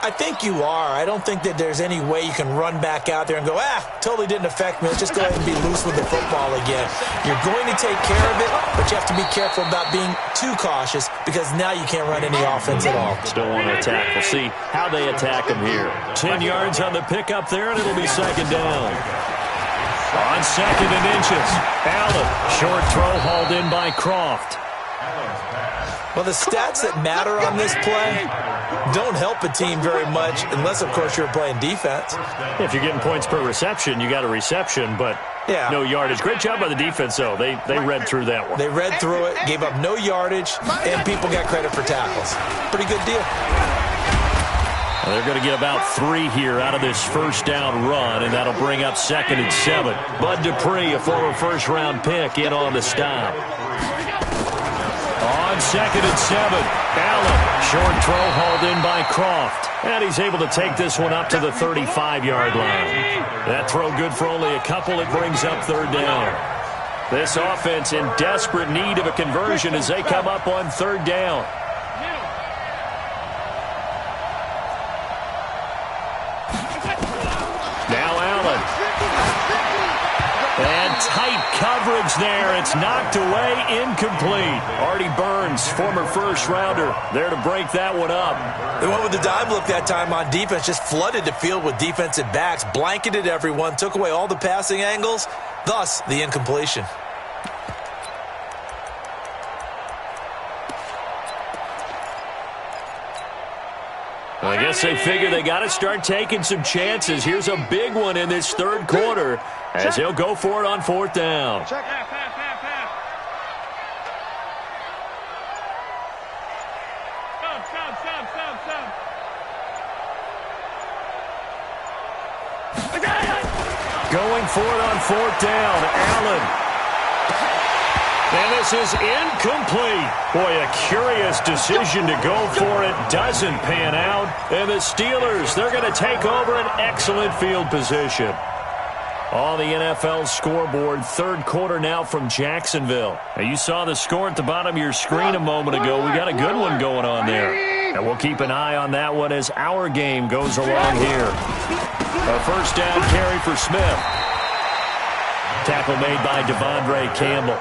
I think you are. I don't think that there's any way you can run back out there and go, totally didn't affect me. Let's just go ahead and be loose with the football again. You're going to take care of it, but you have to be careful about being too cautious because now you can't run any offense at all. Still want to attack. We'll see how they attack him here. 10 yards on the pickup there, and it'll be 2nd down. On 2nd and inches, Allen. Short throw hauled in by Croft. Well, the stats that matter on this play don't help a team very much unless, of course, you're playing defense. If you're getting points per reception, you got a reception, but no yardage. Great job by the defense, though. They read through that one. They read through it, gave up no yardage, and people got credit for tackles. Pretty good deal. Well, they're going to get about 3 here out of this 1st down run, and that'll bring up 2nd and 7. Bud Dupree, a former 1st-round pick, in on the stop. On 2nd and 7, Allen, short throw hauled in by Croft. And he's able to take this one up to the 35-yard line. That throw good for only a couple. It brings up 3rd down. This offense in desperate need of a conversion as they come up on 3rd down. Now Allen. And tight coverage there. It's knocked away, incomplete. Artie Burns, former 1st-rounder, there to break that one up. They went with the dive look that time on defense, just flooded the field with defensive backs, blanketed everyone, took away all the passing angles, thus the incompletion. I guess they figure they got to start taking some chances. Here's a big one in this 3rd quarter as they'll go for it on 4th down. Check. Going for it on 4th down, Allen. And this is incomplete. Boy, a curious decision to go for it. Doesn't pan out. And the Steelers, they're going to take over an excellent field position. On the NFL scoreboard, 3rd quarter now from Jacksonville. Now, you saw the score at the bottom of your screen a moment ago. We got a good one going on there. And we'll keep an eye on that one as our game goes along here. A 1st down carry for Smith. Tackle made by Devondre Campbell.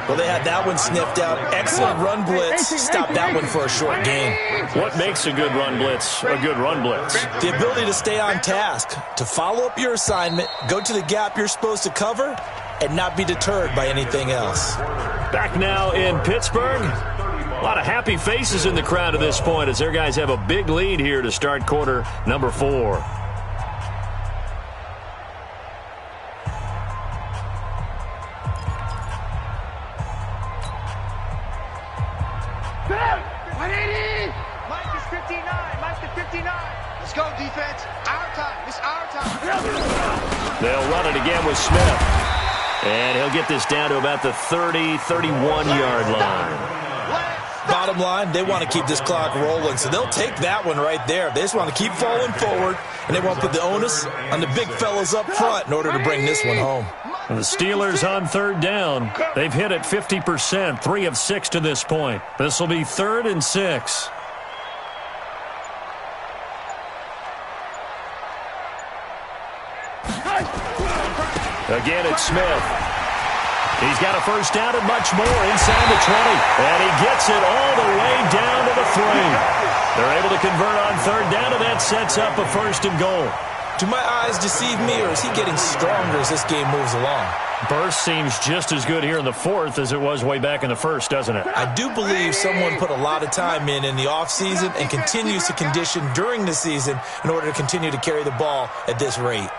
Well, they had that one sniffed out. Excellent run blitz. Stopped that one for a short gain. What makes a good run blitz a good run blitz? The ability to stay on task, to follow up your assignment, go to the gap you're supposed to cover, and not be deterred by anything else. Back now in Pittsburgh. A lot of happy faces in the crowd at this point as their guys have a big lead here to start quarter number 4. Let's go, defense. Our time. It's our time. They'll run it again with Smith. And he'll get this down to about the 30, 31-yard line. Bottom line, they want to keep this clock rolling, so they'll take that one right there. They just want to keep falling forward, and they want to put the onus on the big fellas up front in order to bring this one home. And the Steelers on third down. They've hit it 50%, 3 of 6 to this point. This will be 3rd and 6. Again, it's Smith. He's got a first down and much more inside the 20. And he gets it all the way down to the 3. They're able to convert on third down, and that sets up a 1st and goal. Do my eyes deceive me, or is he getting stronger as this game moves along? Burst seems just as good here in the 4th as it was way back in the 1st, doesn't it? I do believe someone put a lot of time in the offseason and continues to condition during the season in order to continue to carry the ball at this rate.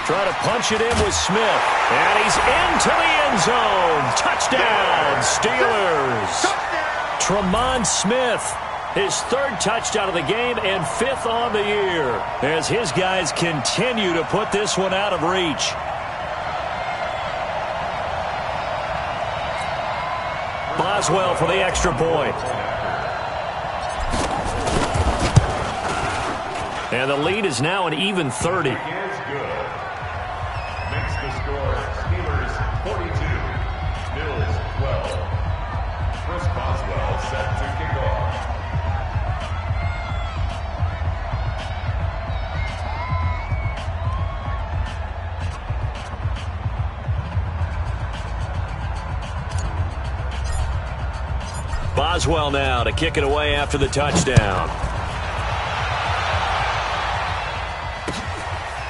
Try to punch it in with Smith. And he's into the end zone. Touchdown, Steelers. Tremont Smith, his 3rd touchdown of the game and 5th on the year, as his guys continue to put this one out of reach. Boswell for the extra point. And the lead is now an even 30. Boswell now to kick it away after the touchdown.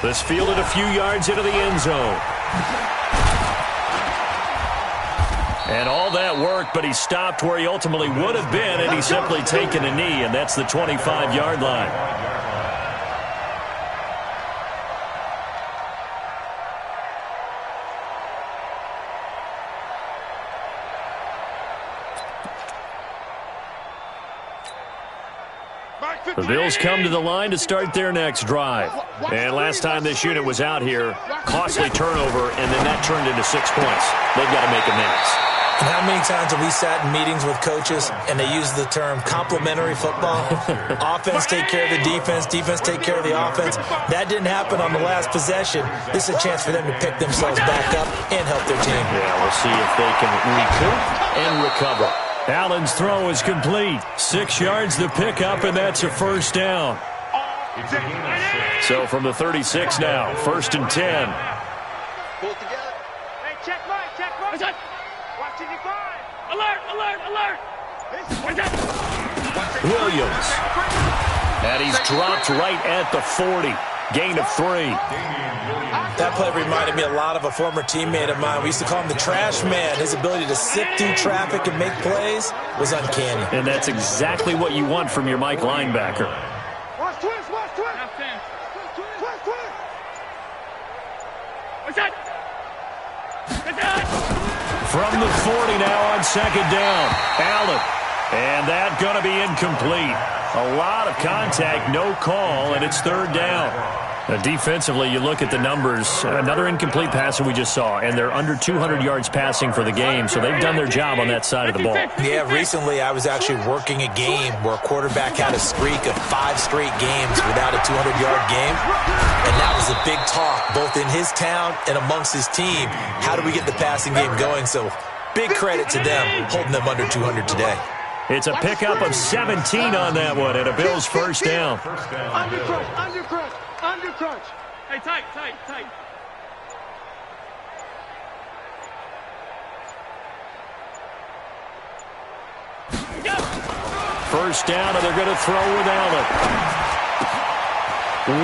This fielded a few yards into the end zone. And all that work, but he stopped where he ultimately would have been, and he's simply taken a knee, and that's the 25-yard line. The Bills come to the line to start their next drive. And last time this unit was out here, costly turnover, and then that turned into 6 points. They've got to make amends. And how many times have we sat in meetings with coaches and they use the term complementary football? Offense take care of the defense, defense take care of the offense. That didn't happen on the last possession. This is a chance for them to pick themselves back up and help their team. Yeah, we'll see if they can recoup and recover. Allen's throw is complete. 6 yards the pickup, and that's a 1st down. So from the 36 now, 1st and 10. Pull it together. Hey, check Mike. Watch it, decline. Alert. Williams. And he's dropped right at the 40. Gain of 3. That play reminded me a lot of a former teammate of mine. We used to call him the trash man. His ability to sift through traffic and make plays was uncanny. And that's exactly what you want from your Mike linebacker. Watch twist. What's that? From the 40 now on 2nd down. Allen. And that going to be incomplete. A lot of contact, no call, and it's 3rd down. Defensively, you look at the numbers. Another incomplete pass that we just saw, and they're under 200 yards passing for the game, so they've done their job on that side of the ball. Yeah, recently I was actually working a game where a quarterback had a streak of 5 straight games without a 200-yard game, and that was a big talk, both in his town and amongst his team. How do we get the passing game going? So big credit to them holding them under 200 today. It's a pickup of 17 on that one, and a Bills 1st down. Under crunch. Hey, tight. First down, and they're going to throw with Allen.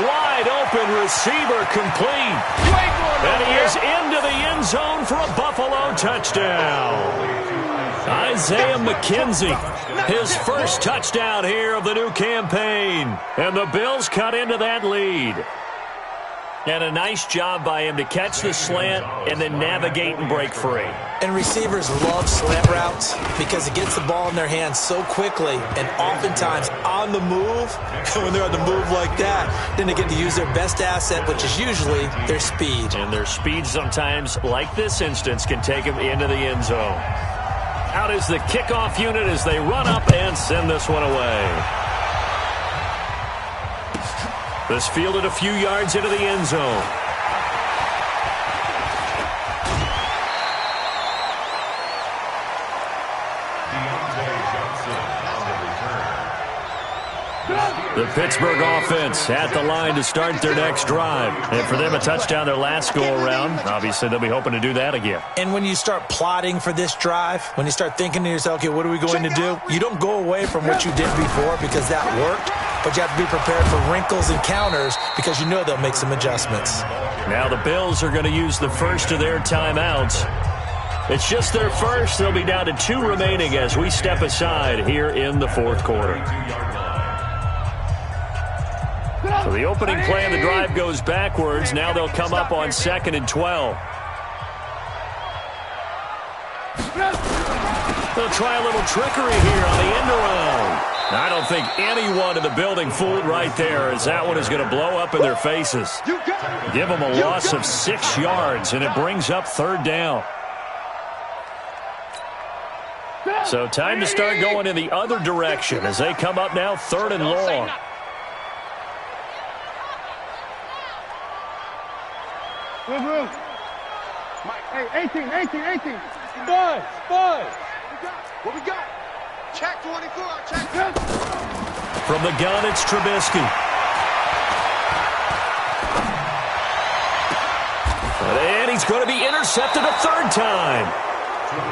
Wide open receiver complete. And he is into the end zone for a Buffalo touchdown. Isaiah McKenzie, his 1st touchdown here of the new campaign. And the Bills cut into that lead. And a nice job by him to catch the slant and then navigate and break free. And receivers love slant routes because it gets the ball in their hands so quickly and oftentimes on the move. And when they're on the move like that, then they get to use their best asset, which is usually their speed. And their speed sometimes, like this instance, can take them into the end zone. Out is the kickoff unit as they run up and send this one away. This fielded a few yards into the end zone. The Pittsburgh offense at the line to start their next drive. And for them, a touchdown their last go-around. Obviously, they'll be hoping to do that again. And when you start plotting for this drive, when you start thinking to yourself, okay, what are we going to do? You don't go away from what you did before because that worked, but you have to be prepared for wrinkles and counters because you know they'll make some adjustments. Now the Bills are going to use the first of their timeouts. It's just their first. They'll be down to 2 remaining as we step aside here in the fourth quarter. So the opening play of the drive goes backwards. Now they'll come up on 2nd and 12. They'll try a little trickery here on the end around. I don't think anyone in the building fooled right there, as that one is going to blow up in their faces. Give them a loss of 6 yards, and it brings up 3rd down. So time to start going in the other direction as they come up now 3rd and long. Hey, 18. Buzz. What we got? Check 24. Check. From the gun, it's Trubisky. And he's going to be intercepted a 3rd time.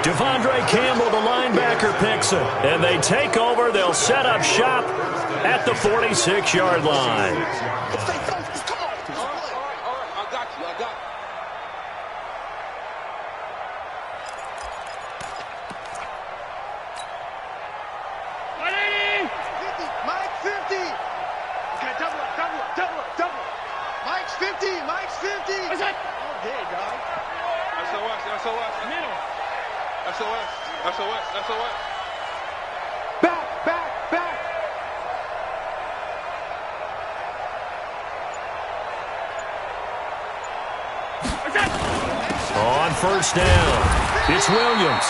Devondre Campbell, the linebacker, picks it. And they take over. They'll set up shop at the 46-yard line. SOS. Back. On 1st down, it's Williams.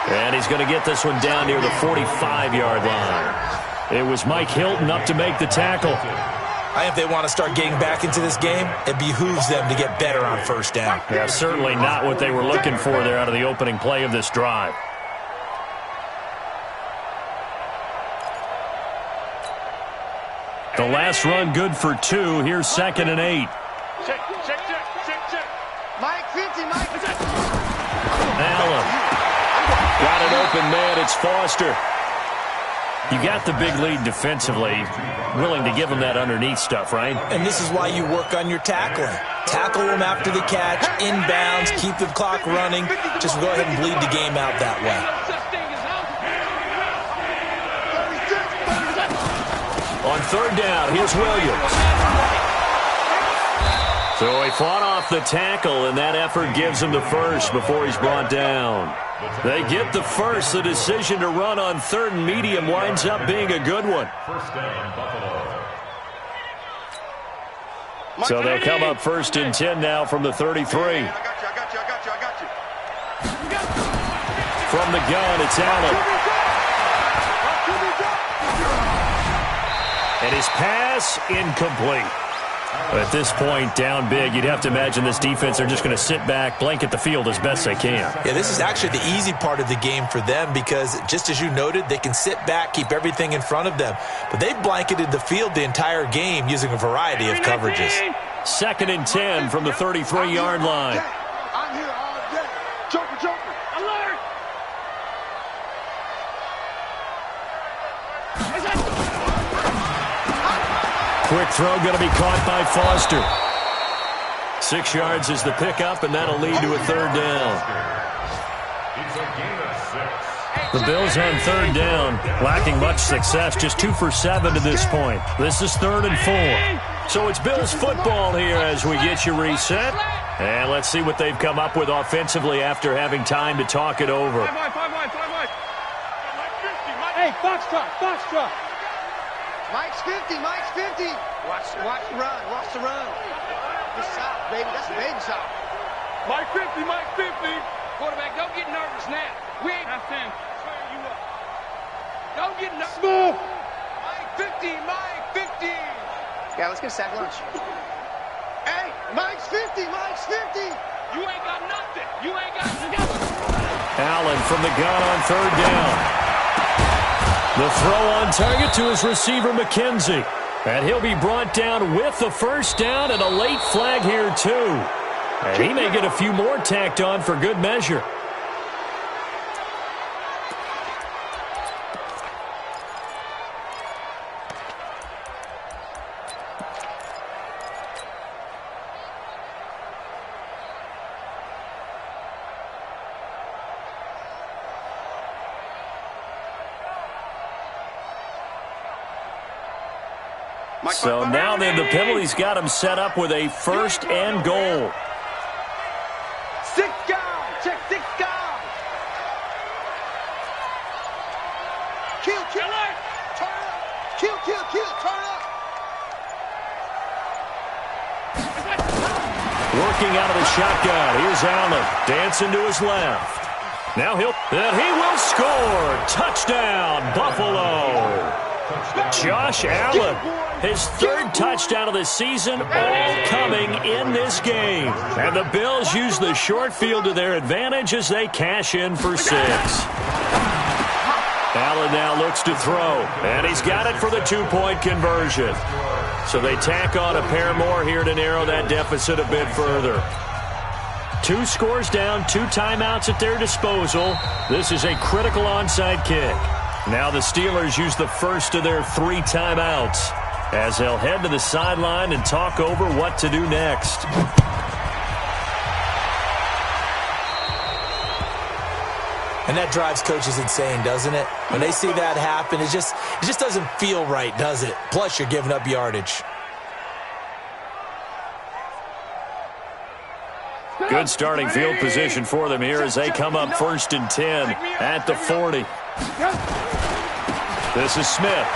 And he's going to get this one down near the 45-yard line. It was Mike Hilton up to make the tackle. I think if they want to start getting back into this game, it behooves them to get better on 1st down. Yeah, certainly not what they were looking for there out of the opening play of this drive. The last run good for 2. Here's 2nd and 8. Check. Mike 50. Allen. Got an open man. It's Foster. You got the big lead defensively. Willing to give them that underneath stuff, right? And this is why you work on your tackling. Tackle them after the catch, inbounds, keep the clock running. Just go ahead and bleed the game out that way. On 3rd down, here's Williams. So he fought off the tackle, and that effort gives him the first before he's brought down. They get the first. The decision to run on 3rd and medium winds up being a good one. So they'll come up 1st and 10 now from the 33. I got you. From the gun, it's Allen. And his pass incomplete. At this point, down big, you'd have to imagine this defense are just going to sit back, blanket the field as best they can. Yeah, this is actually the easy part of the game for them because, just as you noted, they can sit back, keep everything in front of them. But they've blanketed the field the entire game using a variety of coverages. 2nd and 10 from the 33-yard line. I'm here all day. Joker. Alert! Quick throw going to be caught by Foster. 6 yards is the pickup, and that'll lead to a 3rd down. The Bills on 3rd down, lacking much success, just 2 for 7 to this point. This is 3rd and 4. So it's Bills football here as we get you reset. And let's see what they've come up with offensively after having time to talk it over. Hey, Foxtrot. Mike's 50. Watch the run. This shot, baby. That's a baby shot. Mike 50. Quarterback, don't get nervous now. We ain't nothing. You up. Don't get nervous. Smooth. Mike 50. Yeah, let's get a sack lunch. Hey, Mike's 50. You ain't got nothing. Allen from the gun on third down. The throw on target to his receiver, McKenzie. And he'll be brought down with the first down and a late flag here, too. And he may get a few more tacked on for good measure. So now then, the penalty's got him set up with a first and goal. 6 guys. Check 6 guys. Kill. Turn up. Kill. Turn up. Working out of the shotgun. Here's Allen. Dancing to his left. Now he will score. Touchdown, Buffalo. Josh Allen, his third touchdown of the season, all coming in this game. And the Bills use the short field to their advantage as they cash in for 6. Allen now looks to throw, and he's got it for the 2-point conversion. So they tack on a pair more here to narrow that deficit a bit further. 2 scores down, 2 timeouts at their disposal. This is a critical onside kick. Now the Steelers use the first of their 3 timeouts as they'll head to the sideline and talk over what to do next. And that drives coaches insane, doesn't it? When they see that happen, it just doesn't feel right, does it? Plus, you're giving up yardage. Good starting field position for them here as they come up 1st and 10 at the 40. This is Smith.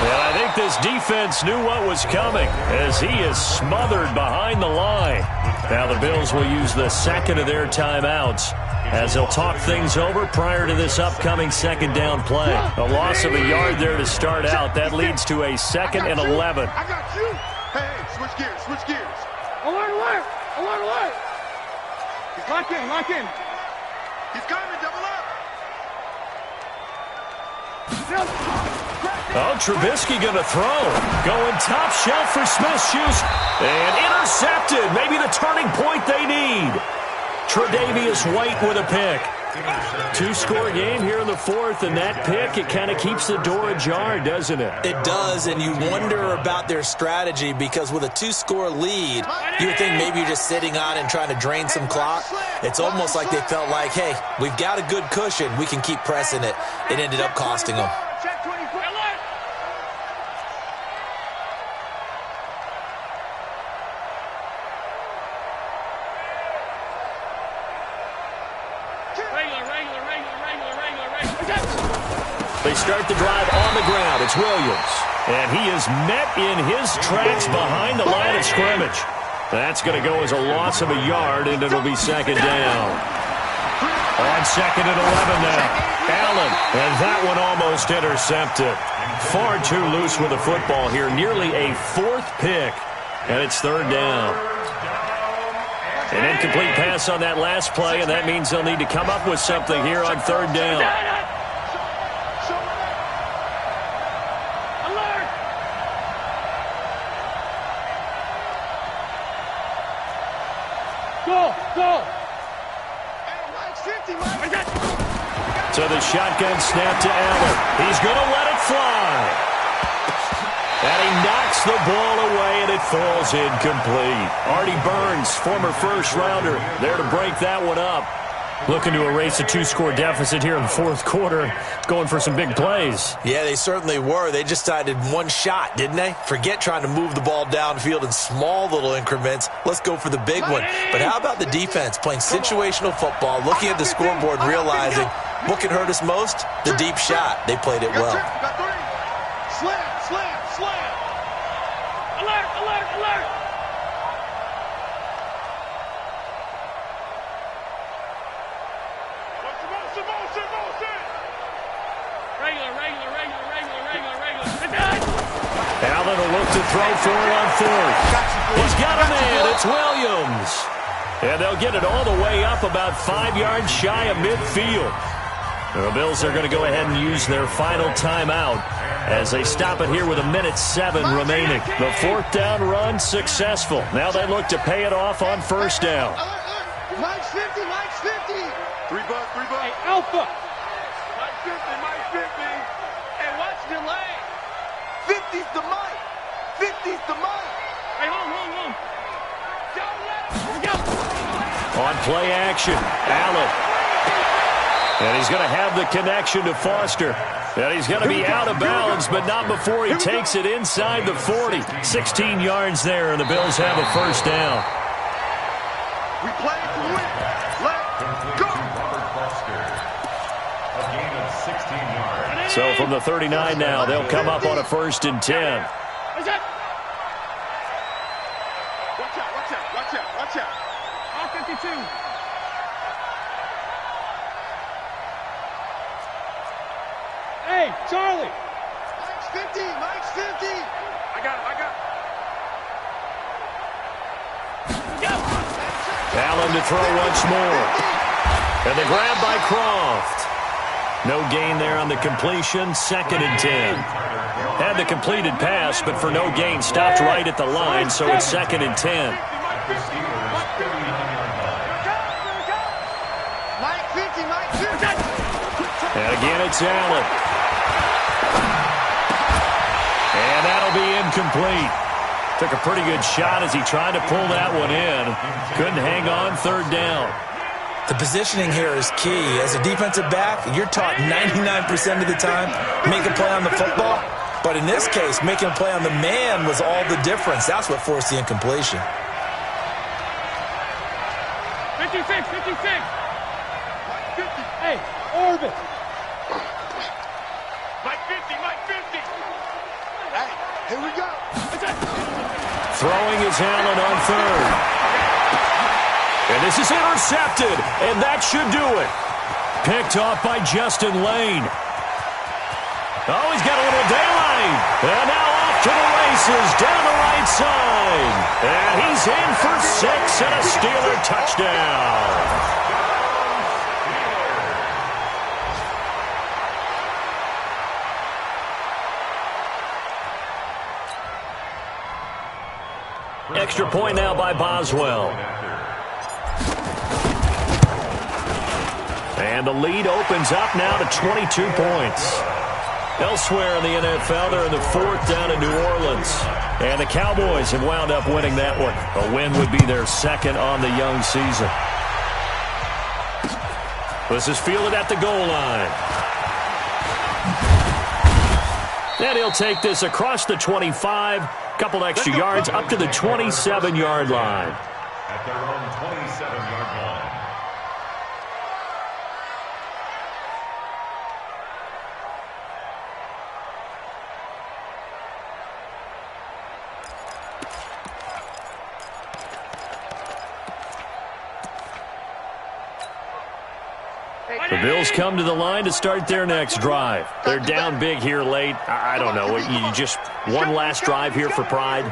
And I think this defense knew what was coming as he is smothered behind the line. Now the Bills will use the second of their timeouts as they'll talk things over prior to this upcoming second down play. A loss of a yard there to start out. That leads to a 2nd and 11. I got you. Hey, switch gears. Alert. He's locked in. He's coming, double up. Oh, Trubisky going to throw. Going top shelf for Smith-Schuster. And intercepted. Maybe the turning point they need. Tre'Davious White with a pick. 2-score game here in the 4th, and that pick, it kind of keeps the door ajar, doesn't it? It does, and you wonder about their strategy because with a 2-score lead, you would think maybe you're just sitting on and trying to drain some clock. It's almost like they felt like, hey, we've got a good cushion. We can keep pressing it. It ended up costing them. They start the drive on the ground. It's Williams. And he is met in his tracks behind the line of scrimmage. That's going to go as a loss of a yard, and it'll be 2nd down. On 2nd and 11 now. Allen, and that one almost intercepted. Far too loose with the football here. Nearly a 4th pick, and it's 3rd down. An incomplete pass on that last play, and that means they'll need to come up with something here on 3rd down. So the shotgun snap to Allen. He's going to let it fly. And he knocks the ball away, and it falls incomplete. Artie Burns, former first-rounder, there to break that one up. Looking to erase a 2-score deficit here in the fourth quarter. Going for some big plays. Yeah, they certainly were. They just decided one shot, didn't they? Forget trying to move the ball downfield in small little increments. Let's go for the big one. But how about the defense playing situational football, looking at the scoreboard, realizing what can hurt us most? The deep shot. They played it well. Slam, slam, slam. Alert, alert, alert. Allen will look to throw for it on fourth. He's got a man. It's Williams. And they'll get it all the way up about 5 yards shy of midfield. The Bills are going to go ahead and use their final timeout as they stop it here with 1:07 remaining. The fourth down run successful. Now they look to pay it off on first down. Mike's 50, Mike's 50. $3, $3. Hey, Alpha. Mike's 50, Mike's 50. And watch the lane. 50's the Mike. 50's the Mike. Hey, hold. Don't let him go. On play action, Allen. And he's going to have the connection to Foster. And he's going to be out of bounds, but not before he takes it inside the 40. 16 yards there, and the Bills have a first down. We play to win. Let's go. A gain of 16 yards. So from the 39 now, they'll come up on a 1st and 10. Watch out, watch out, watch out, watch out. All 52. Hey, Charlie. Mike's 50, Mike's 50. I got it. Allen to throw once more. And the grab by Croft. No gain there on the completion. 2nd and 10. Had the completed pass, but for no gain, stopped right at the line, so it's 2nd and 10. Mike 50, Mike 50. And again, it's Allen. And that'll be incomplete. Took a pretty good shot as he tried to pull that one in. Couldn't hang on 3rd down. The positioning here is key. As a defensive back, you're taught 99% of the time, make a play on the football. But in this case, making a play on the man was all the difference. That's what forced the incompletion. 56, 56. Hey, orbit. Mike 50, Mike 50. Hey, here we go. Throwing is Allen on 3rd. And this is intercepted, and that should do it. Picked off by Justin Lane. Oh, he's got a little daylight. And now off to the races down the right side. And he's in for 6 and a Steeler touchdown. Extra point now by Boswell. And the lead opens up now to 22 points. Elsewhere in the NFL, they're in the 4th down in New Orleans. And the Cowboys have wound up winning that one. A win would be their 2nd on the young season. This is fielded at the goal line. And he'll take this across the 25. Couple extra yards up to the 27-yard line. At their own 27-yard line. The Bills come to the line to start their next drive. They're down big here late. I don't know. You just one last drive here for pride.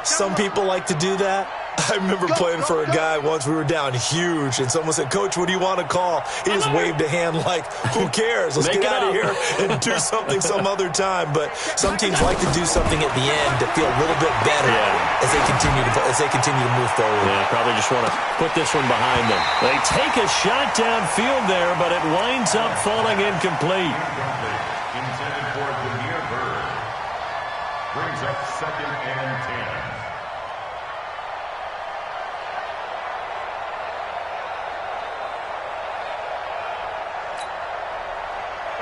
Some people like to do that. I remember playing for a guy once. We were down huge, and someone said, "Coach, what do you want to call?" He just waved a hand like, "Who cares? Let's get out of here and do something some other time." But some teams like to do something at the end to feel a little bit better as they continue to move forward. Yeah, probably just want to put this one behind them. They take a shot downfield there, but it winds up falling incomplete. Intended for the near bird. Brings up 2nd and 10.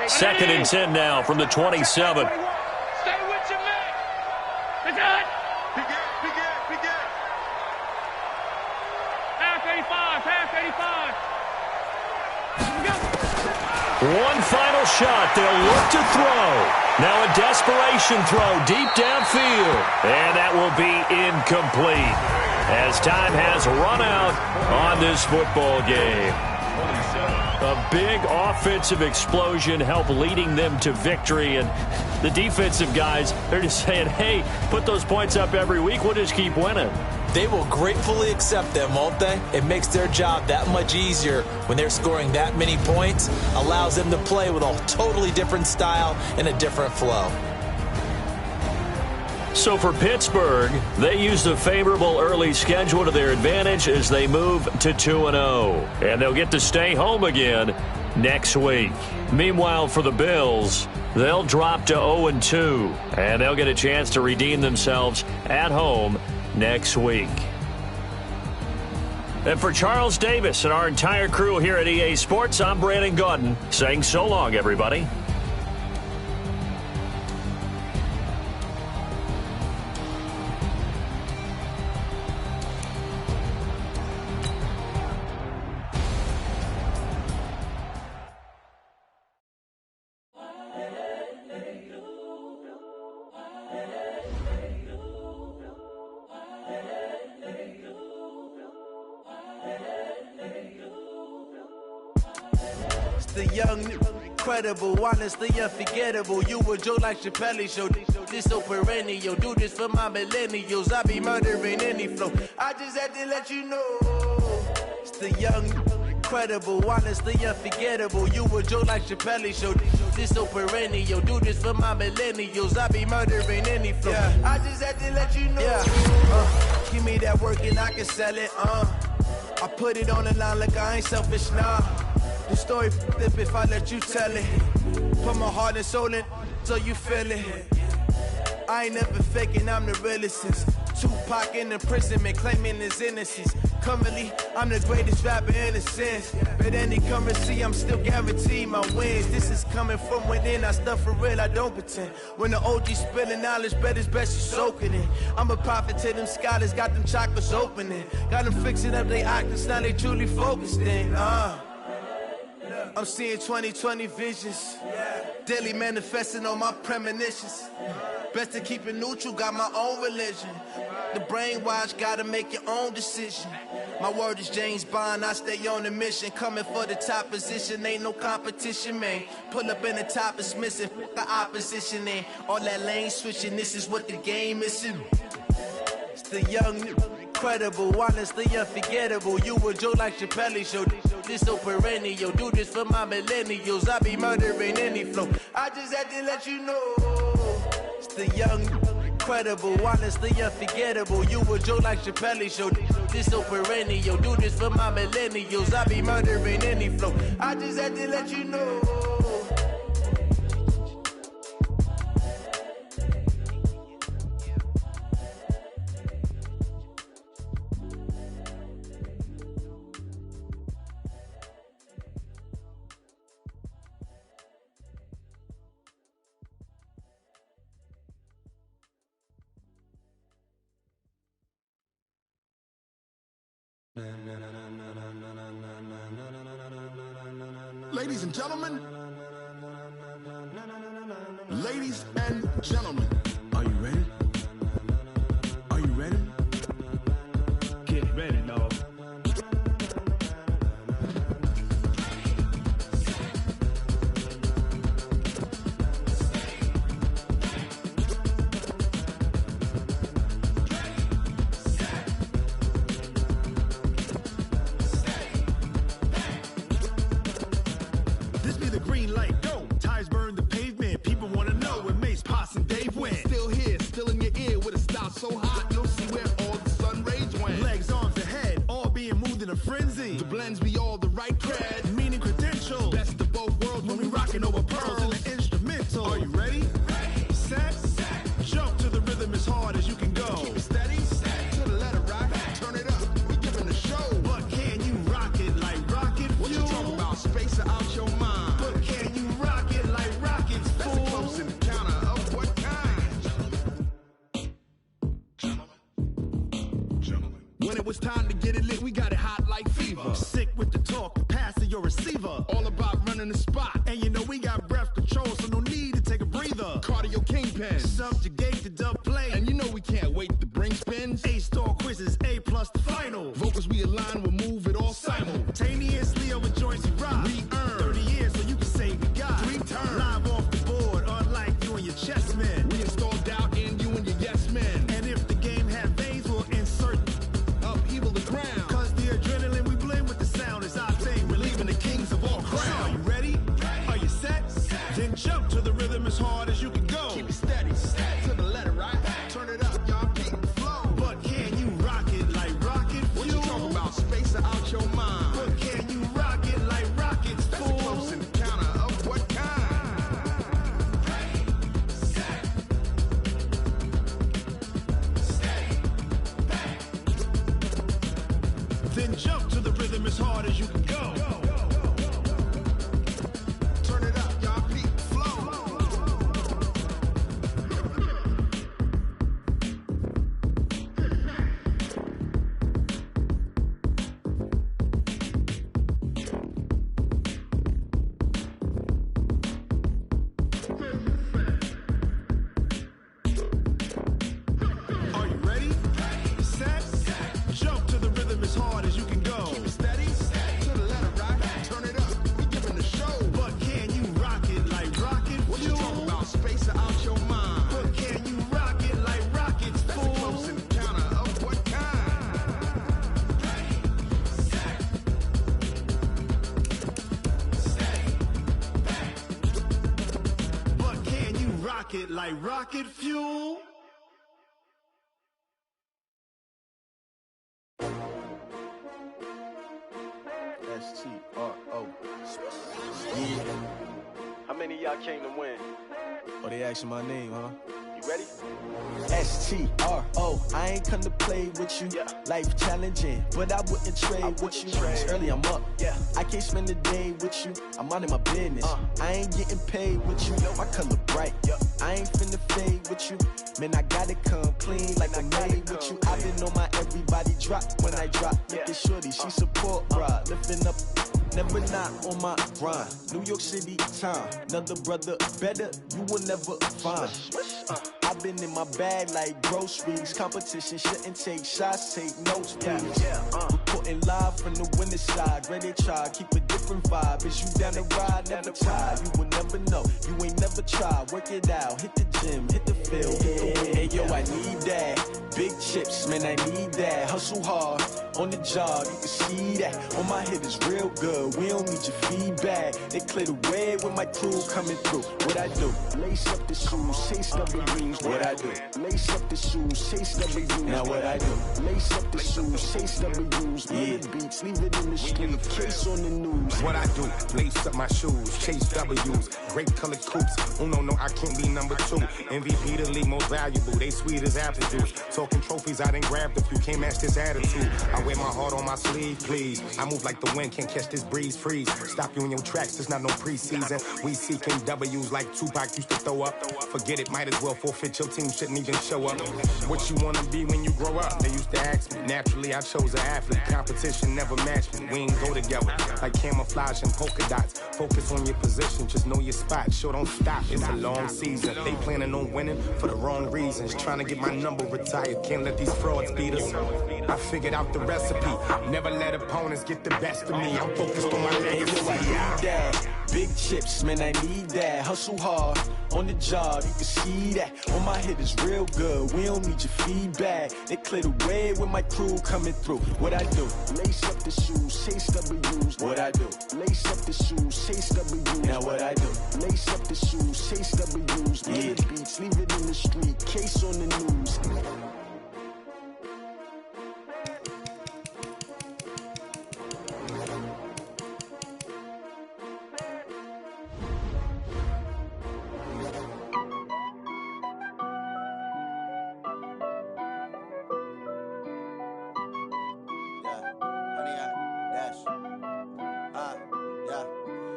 2nd and 10 now from the 27. Stay with your man. It's hot. Begin. Half 85. One final shot. They'll look to throw. Now a desperation throw deep downfield. And that will be incomplete as time has run out on this football game. A big offensive explosion helped leading them to victory. And the defensive guys, they're just saying, hey, put those points up every week. We'll just keep winning. They will gratefully accept them, won't they? It makes their job that much easier when they're scoring that many points. Allows them to play with a totally different style and a different flow. So for Pittsburgh, they used a favorable early schedule to their advantage as they move to 2-0. And they'll get to stay home again next week. Meanwhile, for the Bills, they'll drop to 0-2. And they'll get a chance to redeem themselves at home next week. And for Charles Davis and our entire crew here at EA Sports, I'm Brandon Gaudin saying so long, everybody. The young, incredible, honestly unforgettable. You a Joe like Chappelle show. This so perennial. Do this for my millennials. I be murdering any flow. I just had to let you know. It's the young, incredible, honestly unforgettable. You a Joe like Chappelle show. This so perennial. Do this for my millennials. I be murdering any flow. Yeah. I just had to let you know. Yeah. Give me that work and I can sell it. I put it on the line like I ain't selfish, nah. The story flip if I let you tell it. Put my heart and soul in so you feel it. I ain't never faking, I'm the realest since Tupac in imprisonment, claiming his innocence. Currently, I'm the greatest rapper in a sense. But any currency, I'm still guaranteed my wins. This is coming from within, I stuff for real, I don't pretend. When the OG spilling knowledge, bet it's best you soak it in. I'm a prophet to them scholars, got them chakras opening. Got them fixing up their octaves, now they truly focused in. I'm seeing 2020 visions, daily manifesting on my premonitions. Best to keep it neutral, got my own religion. The brainwash, gotta make your own decision. My word is James Bond, I stay on a mission. Coming for the top position, ain't no competition, man. Pull up in the top is missing, the opposition ain't. All that lane switching, this is what the game is. It's the young, incredible, honestly unforgettable. You a Joe like Chappelle show. This so perennial. Do this for my millennials. I be murdering any flow. I just had to let you know. It's the young, incredible, honestly unforgettable. You a Joe like Chappelle show. This so perennial. Do this for my millennials. I be murdering any flow. I just had to let you know. Ladies and gentlemen, ladies and gentlemen, are you ready? Are you ready? Get ready, dog. So hot, you'll see where all the sun rays went. Legs, arms, ahead, all being moved in a frenzy. The blends be all the right cred, meaning credentials. Best of both worlds when we rockin' over pearls in the instrumental. Are you ready? Ready. Set. Jump to the rhythm as hard as you can go. Keep it steady. To the letter rock. Turn it up. We giving the show. But can you rock it like rocket fuel? What you talking about? Space out your mind. But can you rock it like in the spot. And you know we got breath control, so no need to take a breather. Cardio kingpin, subjugate the dub play. And you know we can't wait to bring spins. A-star quizzes, A+ the final. Vocals we align, we'll move it all simultaneously over joints we rock. We earn 30 years so you can say we got 3 turns. Live off the board, unlike you and your chess men. We install doubt in you and your yes men. And if the game had veins, we'll insert upheaval the ground. Cause the adrenaline we blend with the sound is our thing. We're leaving the kings of all crowns. Are you ready? Are you set? Then jump to the rhythm as hard as you can go. Keep it steady, to the letter, right? Turn it up, y'all, keep the flow. But can you rock it like rocket fuel? What you talking about? Space out your mind. But can you rock it like rockets, fool? That's a close encounter of what kind? Then jump to the rhythm as hard as you can go. Turn it up, y'all, keep the flow. Are you ready? Set? Jump to the rhythm as hard as you can go. Keep it steady, to the letter, right? Turn it up, we giving the show. But can you rock it like rocket fuel? What you talking about? Space out your mind. But can you rock it like rockets, fool? That's a close encounter of what kind? But can you rock it like rocket fuel? S-T-R-O. Yeah. How many of y'all came to win? Oh, they asking my name, huh? You ready? S-T-R-O, I ain't come to play with you. Yeah. Life challenging, but I wouldn't trade with you. It's early, I'm up. Yeah. I can't spend the day with you. I'm minding my business. I ain't getting paid with you. My color bright. Yeah. I ain't finna fade with you. Man, I gotta come clean like I'm made with you. I've been on my everybody drop when I drop. Look at shorty, she support rod. Lifting up, never not on my grind. New York City time, another brother better, you will never find. I've been in my bag like groceries. Competition shouldn't take shots, take notes, please. Reporting live from the winter side. Ready to try, keep a different vibe. Is you down the ride, never tired. You will never know, you ain't never tried. Work it out, hit the gym, hit the field. Hey yo, I need that. Big chips, man, I need that. Hustle hard, on the job, you can see that. On my head is real good, we don't need your feedback. They clear the way with my crew coming through. What I do? Lace up the shoes, chase W's. What I do? Lace up the shoes, chase W's. Now what I do? Lace up the shoes, chase W's. Yeah. Beats, leave it in the street, case on the news. What I do? Lace up my shoes, chase W's. Grape colored coops. Uno, no, I can't be number 2. MVP the league most valuable. They sweet as apple juice. Talking trophies, I done grabbed a few. Can't match this attitude. I wear my heart on my sleeve, please. I move like the wind, can't catch this breeze, freeze. Stop you in your tracks, there's not no preseason. We seeking W's like Tupac used to throw up. Forget it, might as well forfeit. Your team shouldn't even show up. What you wanna be when you grow up? They used to ask me. Naturally, I chose an athlete. Competition never matched me. We ain't go together like camouflage and polka dots. Focus on your position, just know your spot. Sure, don't stop. It's a long season. They planning on winning for the wrong reasons. Trying to get my number retired. Can't let these frauds beat us. I figured out the recipe. Never let opponents get the best of me. I'm focused on my legacy. I need that. Big chips, man, I need that. Hustle hard, on the job, you can see that. On my head is real good, we don't need your feedback. They clear the way with my crew coming through. What I do? Lace up the shoes, chase W's. What I do? Lace up the shoes, chase W's. Now what I do? Lace up the shoes, chase W's. Yeah. Beats, leave it in the street, case on the news.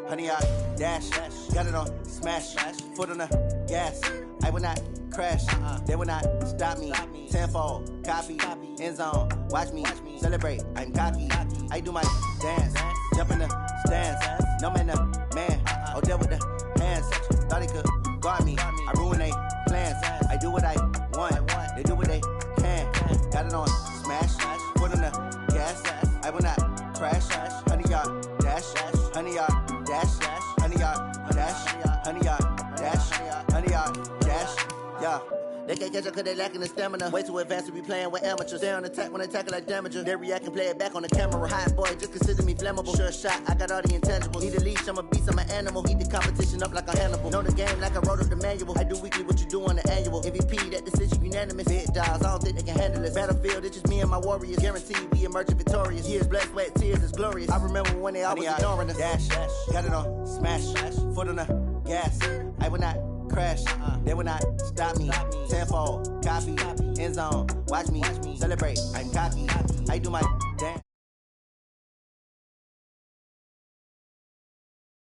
Honey, I dash, got it on smash, foot on the gas. I will not crash, they will not stop me. Tenfold, copy, end zone, watch me celebrate. I'm cocky, I do my dance, jump in the stands. No man, man. Oh, there with the hands. Thought he could guard me. I ruin they plans. I do what I want. They do what they can. Got it on smash. Foot on the gas. I will not crash. 100 yard dash. 100 yard dash. 100 yard dash. 100 yard dash. 100 yard dash. Yeah. They can't catch up cause they lacking the stamina. Way too advanced to be playing with amateurs. Stay on attack when they tackle like damager. They react and play it back on the camera. Hot boy, just consider me flammable. Sure shot, I got all the intangibles. Need a leash, I'm a beast, I'm an animal. Eat the competition up like a Hannibal. Know the game like I wrote up the manual. I do weekly what you do on the annual. MVP, that decision unanimous. Big dials, I don't think they can handle this. Battlefield, it's just me and my warriors. Guaranteed we emerge victorious. Years, blood, sweat, tears, it's glorious. I remember when they always ignoring us. Dash, got it on smash. Foot on the gas. I will not crash. They will not stop me. Tenfold, copy, end zone. Watch me celebrate. I'm cocky. I do my